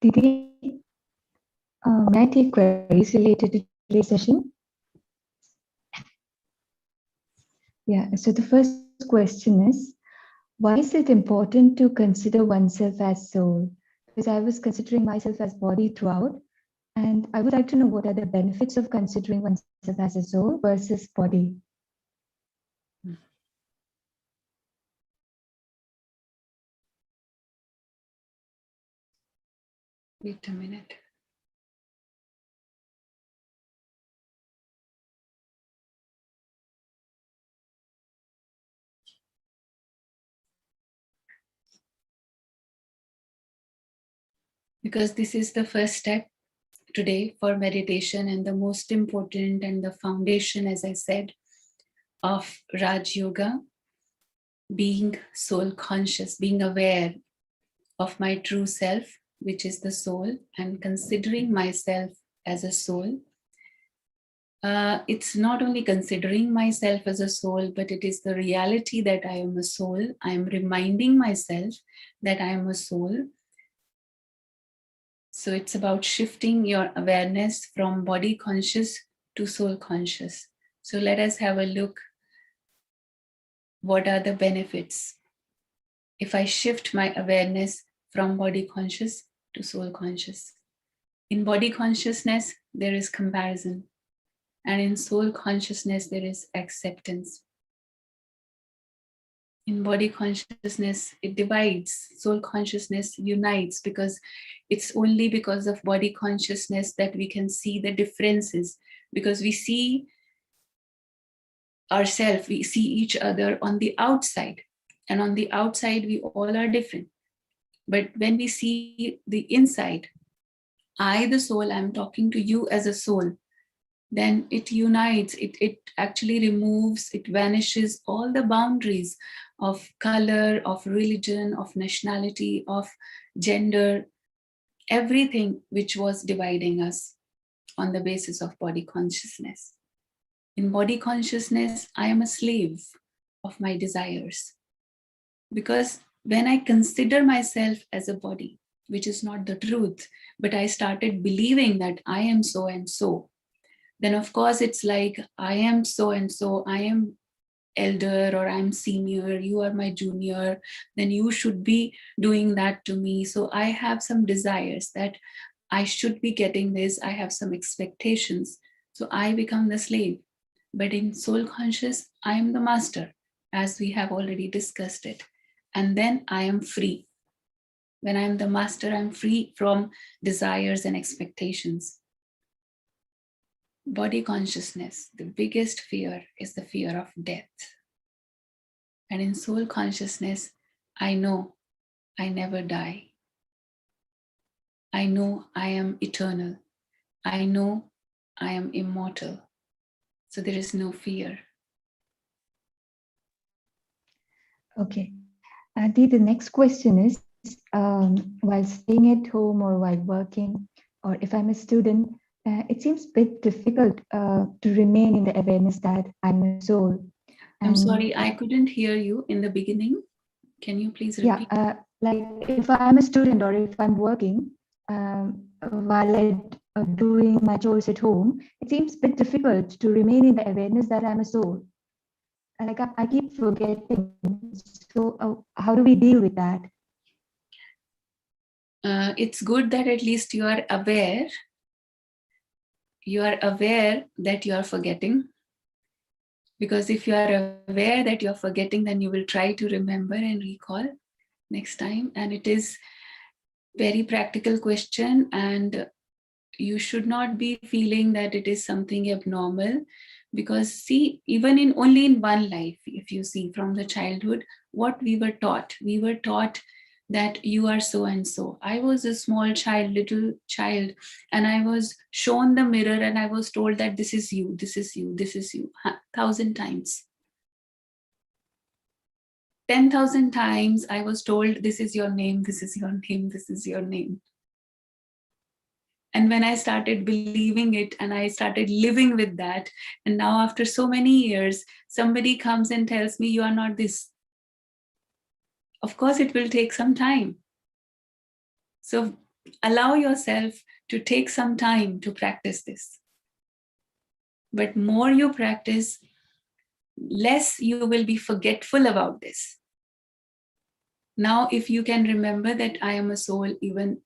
Didi, may I take queries related to today's session? Yeah, so the first question is, why is it important to consider oneself as soul? Because I was considering myself as body throughout, and I would like to know what are the benefits of considering oneself as a soul versus body. Wait a minute. Because this is the first step today for meditation, and the most important and the foundation, as I said, of Raj Yoga, being soul conscious, being aware of my true self, which is the soul, and considering myself as a soul. It's not only considering myself as a soul, but it is the reality that I am a soul. I am reminding myself that I am a soul. So it's about shifting your awareness from body conscious to soul conscious. So let us have a look. What are the benefits if I shift my awareness from body conscious to soul conscious? In body consciousness, there is comparison. And in soul consciousness, there is acceptance. In body consciousness, it divides. Soul consciousness unites, because it's only because of body consciousness that we can see the differences, because we see ourselves, we see each other on the outside, and on the outside we all are different. But when we see the inside, I, the soul, I'm talking to you as a soul, then it unites, it actually removes, it vanishes all the boundaries of color, of religion, of nationality, of gender, everything which was dividing us on the basis of body consciousness. In body consciousness, I am a slave of my desires. Because when I consider myself as a body, which is not the truth, but I started believing that I am so and so, then of course it's like, I am so and so, I am elder, or I'm senior, you are my junior, then you should be doing that to me. So I have some desires that I should be getting this, I have some expectations. So I become the slave. But in soul conscious, I am the master, as we have already discussed it. And then I am free. When I am the master, I'm free from desires and expectations. Body consciousness, the biggest fear is the fear of death. And in soul consciousness, I know I never die. I know I am eternal. I know I am immortal. So there is no fear. Okay. Adi, the next question is, while staying at home or while working, or if I'm a student, it seems a bit difficult to remain in the awareness that I'm a soul. I'm And sorry, I couldn't hear you in the beginning. Can you please yeah, repeat? like if I'm a student or if I'm working while doing my chores at home, it seems a bit difficult to remain in the awareness that I'm a soul. Like I keep forgetting. So how do we deal with that? It's good that at least you are aware. You are aware that you are forgetting. Because if you are aware that you're forgetting, then you will try to remember and recall next time. And it is very practical question, and you should not be feeling that it is something abnormal, because see, even in only in one life, if you see from the childhood, what we were taught that you are so and so. I was a small child, little child, and I was shown the mirror and I was told that this is you, this is you, this is you, 1,000 times. 10,000 times I was told, this is your name, this is your name, this is your name. And when I started believing it and I started living with that, and now after so many years, somebody comes and tells me, you are not this. Of course, it will take some time. So allow yourself to take some time to practice this. But more you practice, less you will be forgetful about this. Now, if you can remember that I am a soul even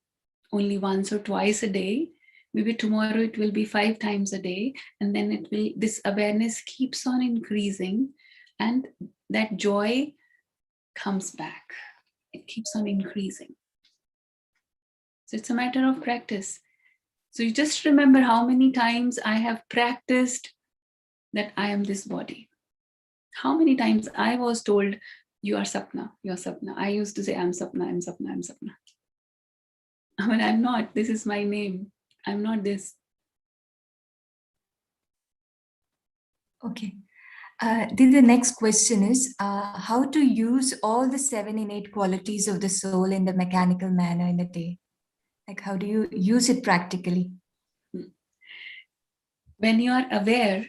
only once or twice a day, maybe tomorrow it will be 5 times a day, and then it will, this awareness keeps on increasing, and that joy comes back. It keeps on increasing. So it's a matter of practice. So you just remember how many times I have practiced that I am this body. How many times I was told, you are Sapna, you are Sapna. I used to say, I'm Sapna, I'm Sapna, I'm Sapna. I mean, I'm not. This is my name. I'm not this. Okay. Then the next question is how to use all the 7 innate qualities of the soul in the mechanical manner in a day? Like, how do you use it practically? When you are aware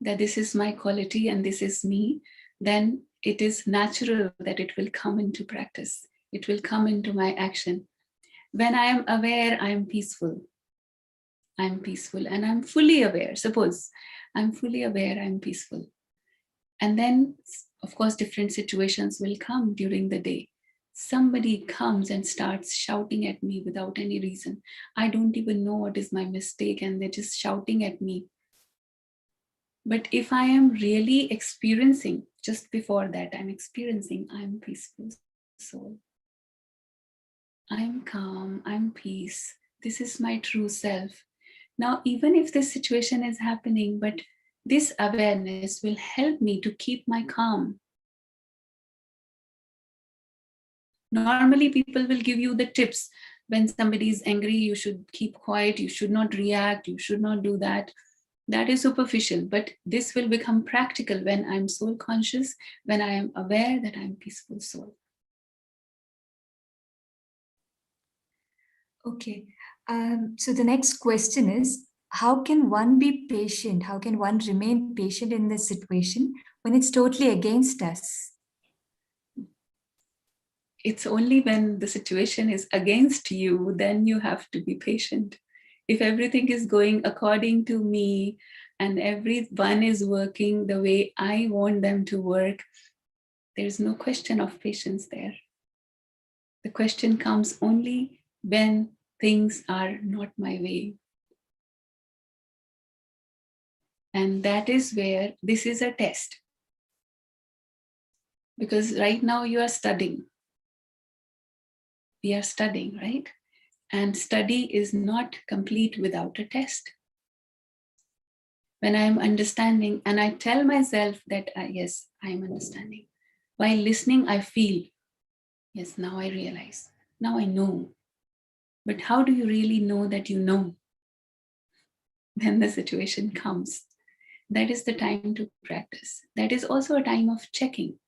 that this is my quality and this is me, then it is natural that it will come into practice. It will come into my action. When I am aware, I am peaceful. I'm peaceful and I'm fully aware. Suppose I'm fully aware, I'm peaceful. And then, of course, different situations will come during the day. Somebody comes and starts shouting at me without any reason. I don't even know what is my mistake, and they're just shouting at me. But if I am really experiencing, just before that, I'm experiencing, I'm peaceful soul. I'm calm, I'm peace. This is my true self. Now, even if this situation is happening, but this awareness will help me to keep my calm. Normally, people will give you the tips. When somebody is angry, you should keep quiet, you should not react, you should not do that. That is superficial, but this will become practical when I'm soul conscious, when I am aware that I'm peaceful soul. Okay. So the next question is, how can one be patient? How can one remain patient in this situation when it's totally against us? It's only when the situation is against you, then you have to be patient. If everything is going according to me and everyone is working the way I want them to work, there's no question of patience there. The question comes only when things are not my way. And that is where this is a test. Because right now you are studying. we are studying, right? And study is not complete without a test. When I am understanding and I tell myself that, yes, I am understanding. While listening, I feel, yes, now I realize, now I know. But how do you really know that you know? When the situation comes, that is the time to practice. That is also a time of checking.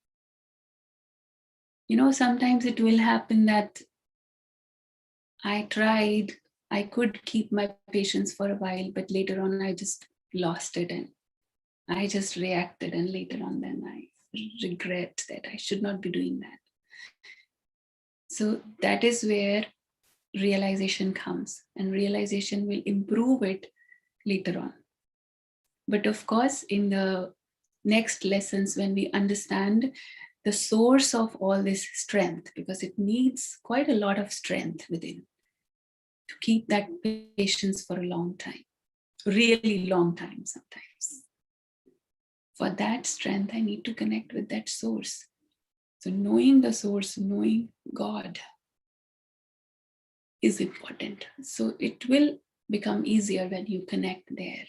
You know, sometimes it will happen that I tried, I could keep my patience for a while, but later on I just lost it and I just reacted. And later on, then I regret that I should not be doing that. So that is where realization comes, and realization will improve it later on. But of course, in the next lessons, when we understand the source of all this strength, because it needs quite a lot of strength within to keep that patience for a long time, really long time sometimes. For that strength, I need to connect with that source. So knowing the source, knowing God is important. So it will become easier when you connect there.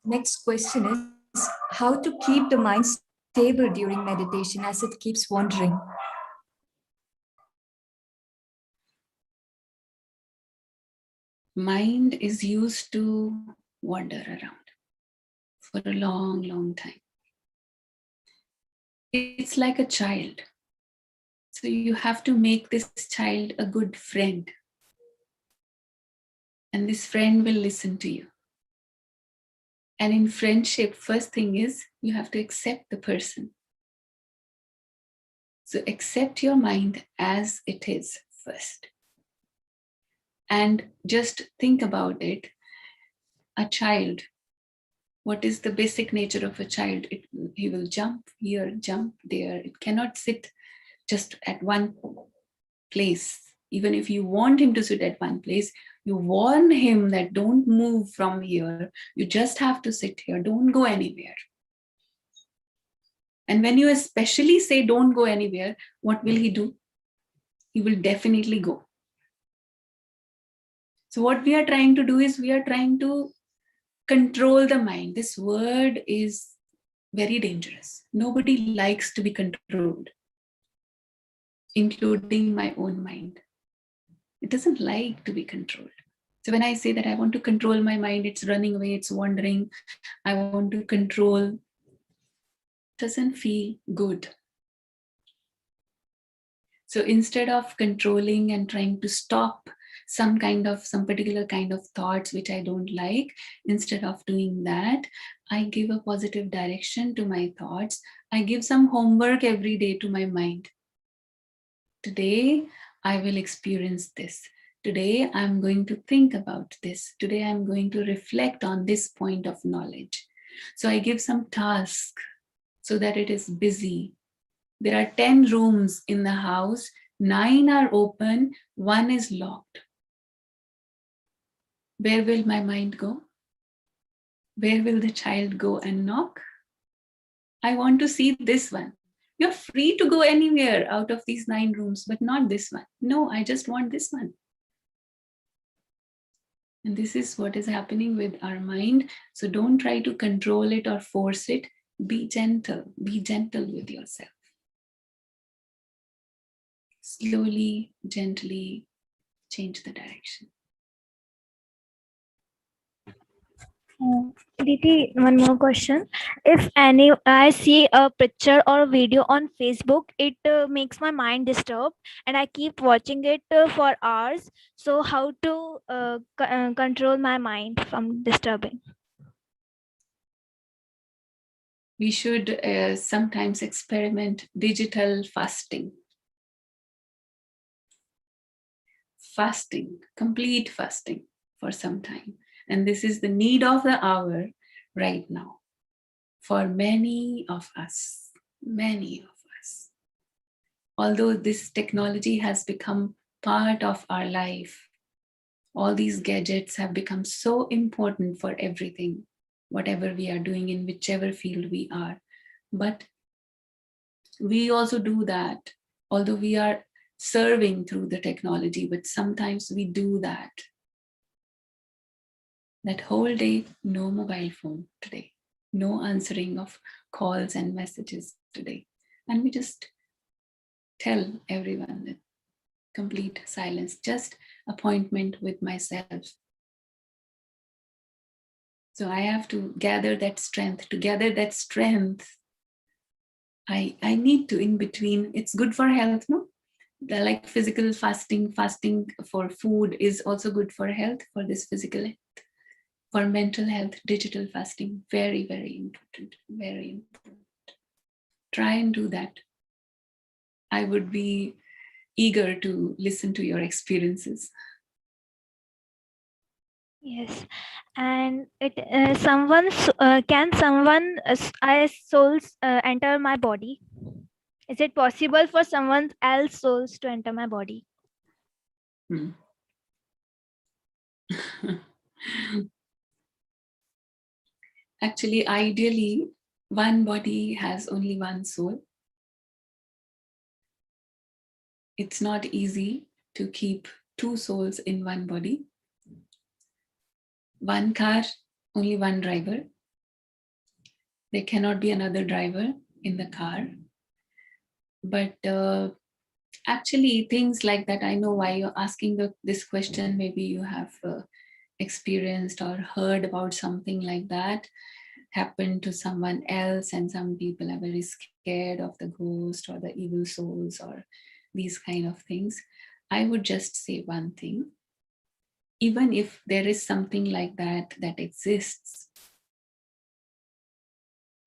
Next question is how to keep the mind stable during meditation as it keeps wandering? Mind is used to wander around for a long, long time. It's like a child. So you have to make this child a good friend. And this friend will listen to you. And in friendship, first thing is you have to accept the person. So accept your mind as it is first. And just think about it. A child, what is the basic nature of a child? He will jump here, jump there. It cannot sit just at one place. Even if you want him to sit at one place, you warn him that don't move from here. You just have to sit here. Don't go anywhere. And when you especially say don't go anywhere, what will he do? He will definitely go. So what we are trying to do is we are trying to control the mind. This word is very dangerous. Nobody likes to be controlled, including my own mind. It doesn't like to be controlled. So when I say that I want to control my mind, it's running away, it's wandering, I want to control, it doesn't feel good. So instead of controlling and trying to stop some particular kind of thoughts which I don't like, instead of doing that, I give a positive direction to my thoughts. I give some homework every day to my mind. Today, I will experience this. Today, I'm going to think about this. Today, I'm going to reflect on this point of knowledge. So I give some task so that it is busy. There are 10 rooms in the house, 9 are open, 1 is locked. Where will my mind go? Where will the child go and knock? I want to see this one. You're free to go anywhere out of these 9 rooms, but not this one. No, I just want this one. And this is what is happening with our mind. So don't try to control it or force it. Be gentle with yourself. Slowly, gently change the direction. Diti, one more question. If I see a picture or a video on Facebook, it makes my mind disturbed, and I keep watching it for hours. So, how to control my mind from disturbing? We should sometimes experiment digital fasting. Fasting, complete fasting for some time. And this is the need of the hour right now for many of us. Although this technology has become part of our life, all these gadgets have become so important for everything, whatever we are doing in whichever field we are. But We also do that, although we are serving through the technology, but sometimes we do that. That whole day, no mobile phone today, no answering of calls and messages today. And we just tell everyone that complete silence, just appointment with myself. So I have to gather that strength. To gather that strength, I need to in between. It's good for health, no? Like physical fasting for food is also good for health, for this physical health. For mental health, digital fasting, very, very important, very important. Try and do that. I would be eager to listen to your experiences. Yes, and it can someone as souls enter my body? Is it possible for someone else souls to enter my body? Actually, ideally, one body has only one soul. It's not easy to keep two souls in one body. One car, only one driver. There cannot be another driver in the car. But actually, things like that, I know why you're asking this question. Maybe you have experienced or heard about something like that happened to someone else, and some people are very scared of the ghost or the evil souls or these kind of things. I would just say one thing. Even if there is something like that that exists,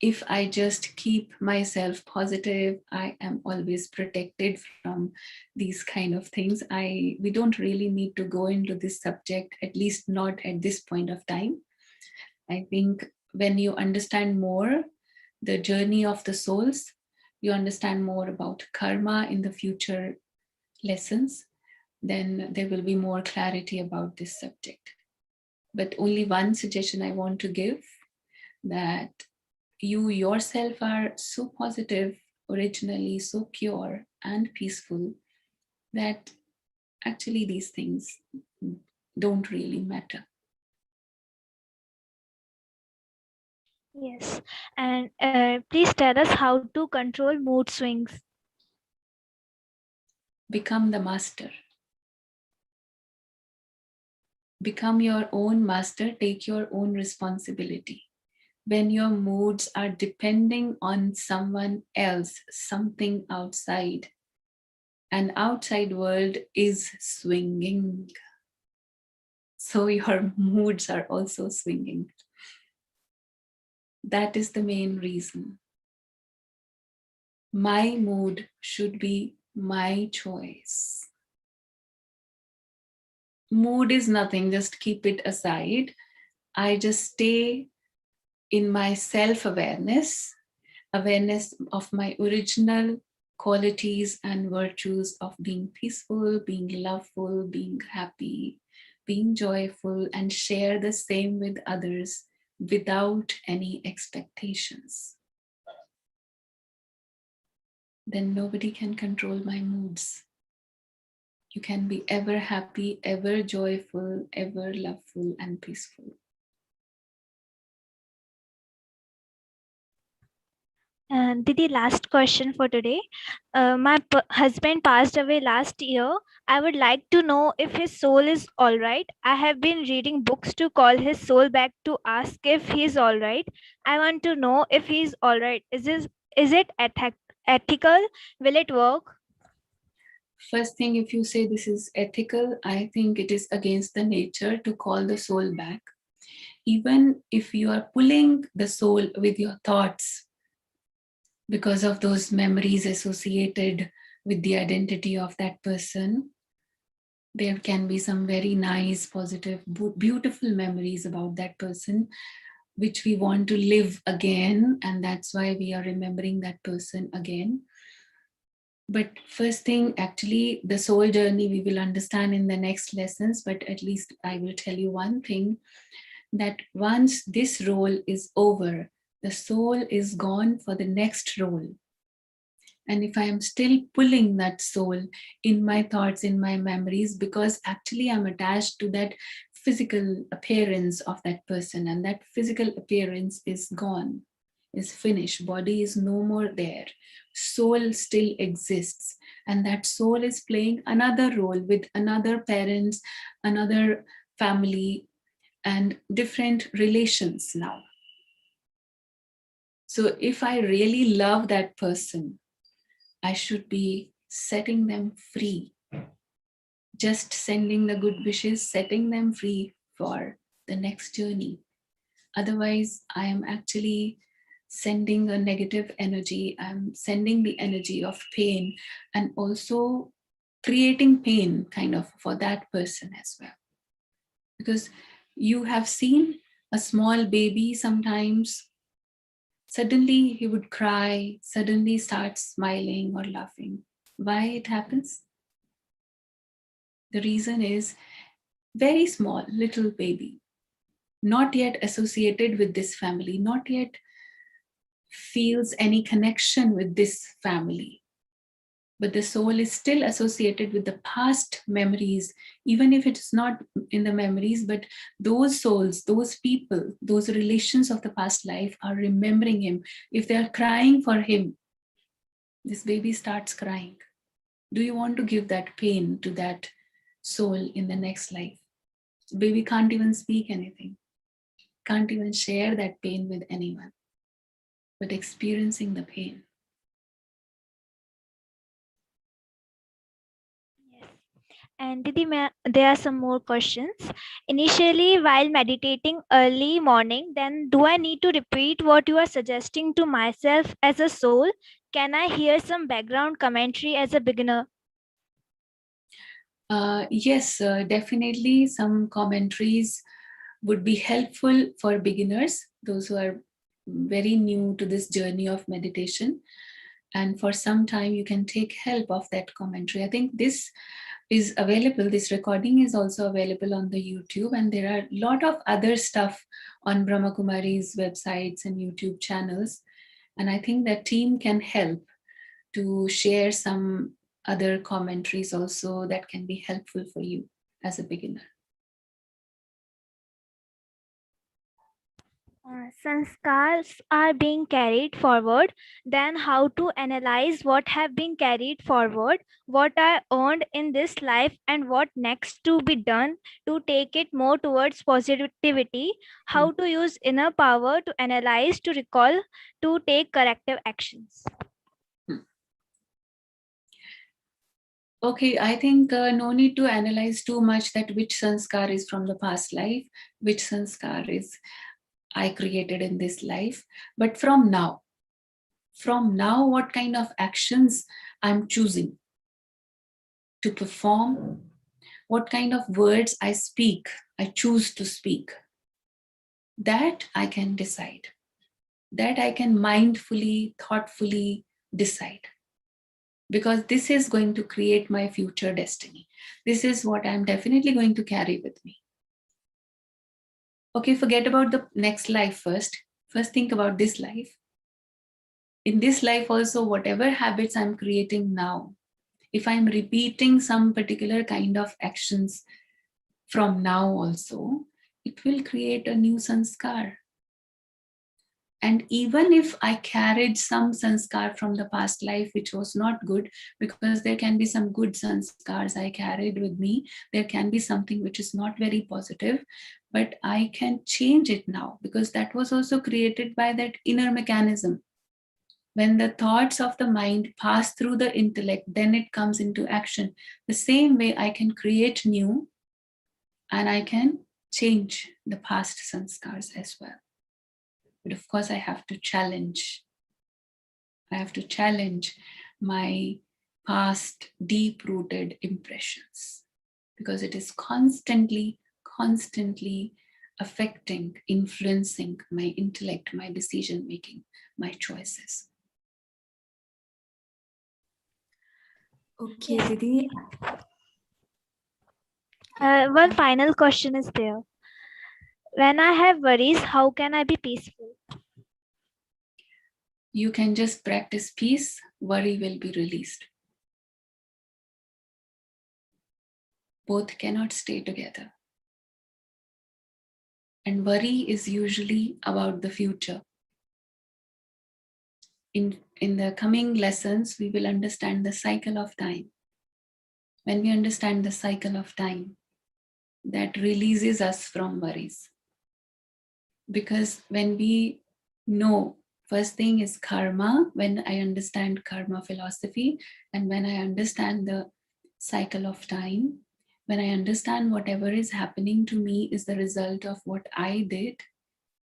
if I just keep myself positive, I am always protected from these kind of things. We don't really need to go into this subject, at least not at this point of time. I think when you understand more the journey of the souls, you understand more about karma in the future lessons, then there will be more clarity about this subject. But only one suggestion I want to give, that you yourself are so positive, originally so pure and peaceful, that actually these things don't really matter. Yes, and please tell us how to control mood swings. Become the master. Become your own master, take your own responsibility. When your moods are depending on someone else, something outside, an outside world is swinging. So your moods are also swinging. That is the main reason. My mood should be my choice. Mood is nothing, just keep it aside. I just stay in my self-awareness, awareness of my original qualities and virtues of being peaceful, being loveful, being happy, being joyful, and share the same with others without any expectations. Then nobody can control my moods. You can be ever happy, ever joyful, ever loveful and peaceful. And Didi, last question for today. My husband passed away last year. I would like to know if his soul is all right. I have been reading books to call his soul back to ask if he's all right. I want to know if he's all right. Is it ethical? Will it work? First thing, if you say this is ethical, I think it is against the nature to call the soul back. Even if you are pulling the soul with your thoughts because of those memories associated with the identity of that person, there can be some very nice, positive, beautiful memories about that person, which we want to live again. And that's why we are remembering that person again. But first thing, actually, the soul journey we will understand in the next lessons, but at least I will tell you one thing, that once this role is over, the soul is gone for the next role. And if I am still pulling that soul in my thoughts, in my memories, because actually I'm attached to that physical appearance of that person, and that physical appearance is gone, is finished, body is no more there, soul still exists, and that soul is playing another role with another parents, another family, and different relations now. So if I really love that person, I should be setting them free, just sending the good wishes, setting them free for the next journey. Otherwise, I am actually sending a negative energy. I'm sending the energy of pain, and also creating pain kind of for that person as well. Because you have seen a small baby sometimes, suddenly he would cry, suddenly start smiling or laughing. Why it happens? The reason is very small, little baby, not yet associated with this family, not yet feels any connection with this family. But the soul is still associated with the past memories, even if it's not in the memories, but those souls, those people, those relations of the past life are remembering him. If they are crying for him, this baby starts crying. Do you want to give that pain to that soul in the next life? Baby can't even speak anything, can't even share that pain with anyone, but experiencing the pain. Yes. And Didi, there are some more questions. Initially, while meditating early morning, then do I need to repeat what you are suggesting to myself as a soul? Can I hear some background commentary as a beginner? Yes, definitely some commentaries would be helpful for beginners, those who are very new to this journey of meditation. And for some time, you can take help of that commentary. I think this is available, this recording is also available on the YouTube, and there are a lot of other stuff on Brahma Kumari's websites and YouTube channels. And I think that team can help to share some other commentaries also that can be helpful for you as a beginner. Sanskars are being carried forward, then how to analyze what have been carried forward, what I earned in this life, and what next to be done to take it more towards positivity, how to use inner power to analyze, to recall, to take corrective actions. Okay, I think no need to analyze too much that which sanskar is from the past life, which sanskar is I created in this life. But from now, what kind of actions I'm choosing to perform, what kind of words I speak, I choose to speak, that I can decide, that I can mindfully, thoughtfully decide. Because this is going to create my future destiny. This is what I'm definitely going to carry with me. Okay, forget about the next life first. First, think about this life. In this life, also, whatever habits I'm creating now, if I'm repeating some particular kind of actions from now, also, it will create a new sanskar. And even if I carried some sanskar from the past life, which was not good, because there can be some good sanskars I carried with me, there can be something which is not very positive, but I can change it now, because that was also created by that inner mechanism. When the thoughts of the mind pass through the intellect, then it comes into action. The same way I can create new, and I can change the past sanskars as well. But of course, I have to challenge my past deep rooted impressions, because it is constantly affecting, influencing my intellect, my decision making, my choices. Okay, Didi. One final question is there. When I have worries, how can I be peaceful? you can just practice peace, worry will be released. Both cannot stay together. And worry is usually about the future. In the coming lessons, we will understand the cycle of time. When we understand the cycle of time, that releases us from worries. Because when we know, first thing is karma, when I understand karma philosophy, and when I understand the cycle of time, when I understand whatever is happening to me is the result of what I did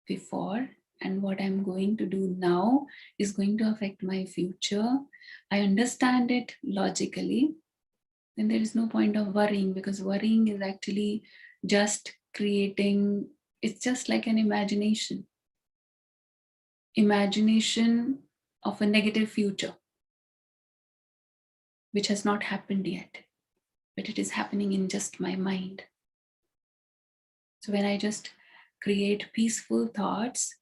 before, and what I'm going to do now is going to affect my future, I understand it logically, then there is no point of worrying, because worrying is actually just creating, it's just like an imagination of a negative future, which has not happened yet, but it is happening in just my mind. So when I just create peaceful thoughts,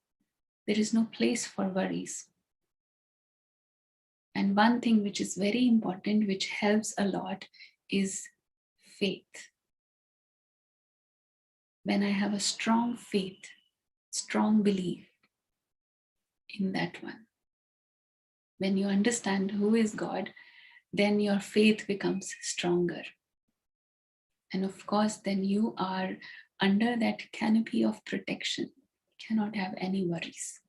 there is no place for worries. And one thing which is very important, which helps a lot, is faith. When I have a strong faith, strong belief in that one, when you understand who is God, then your faith becomes stronger. And of course, then you are under that canopy of protection. You cannot have any worries.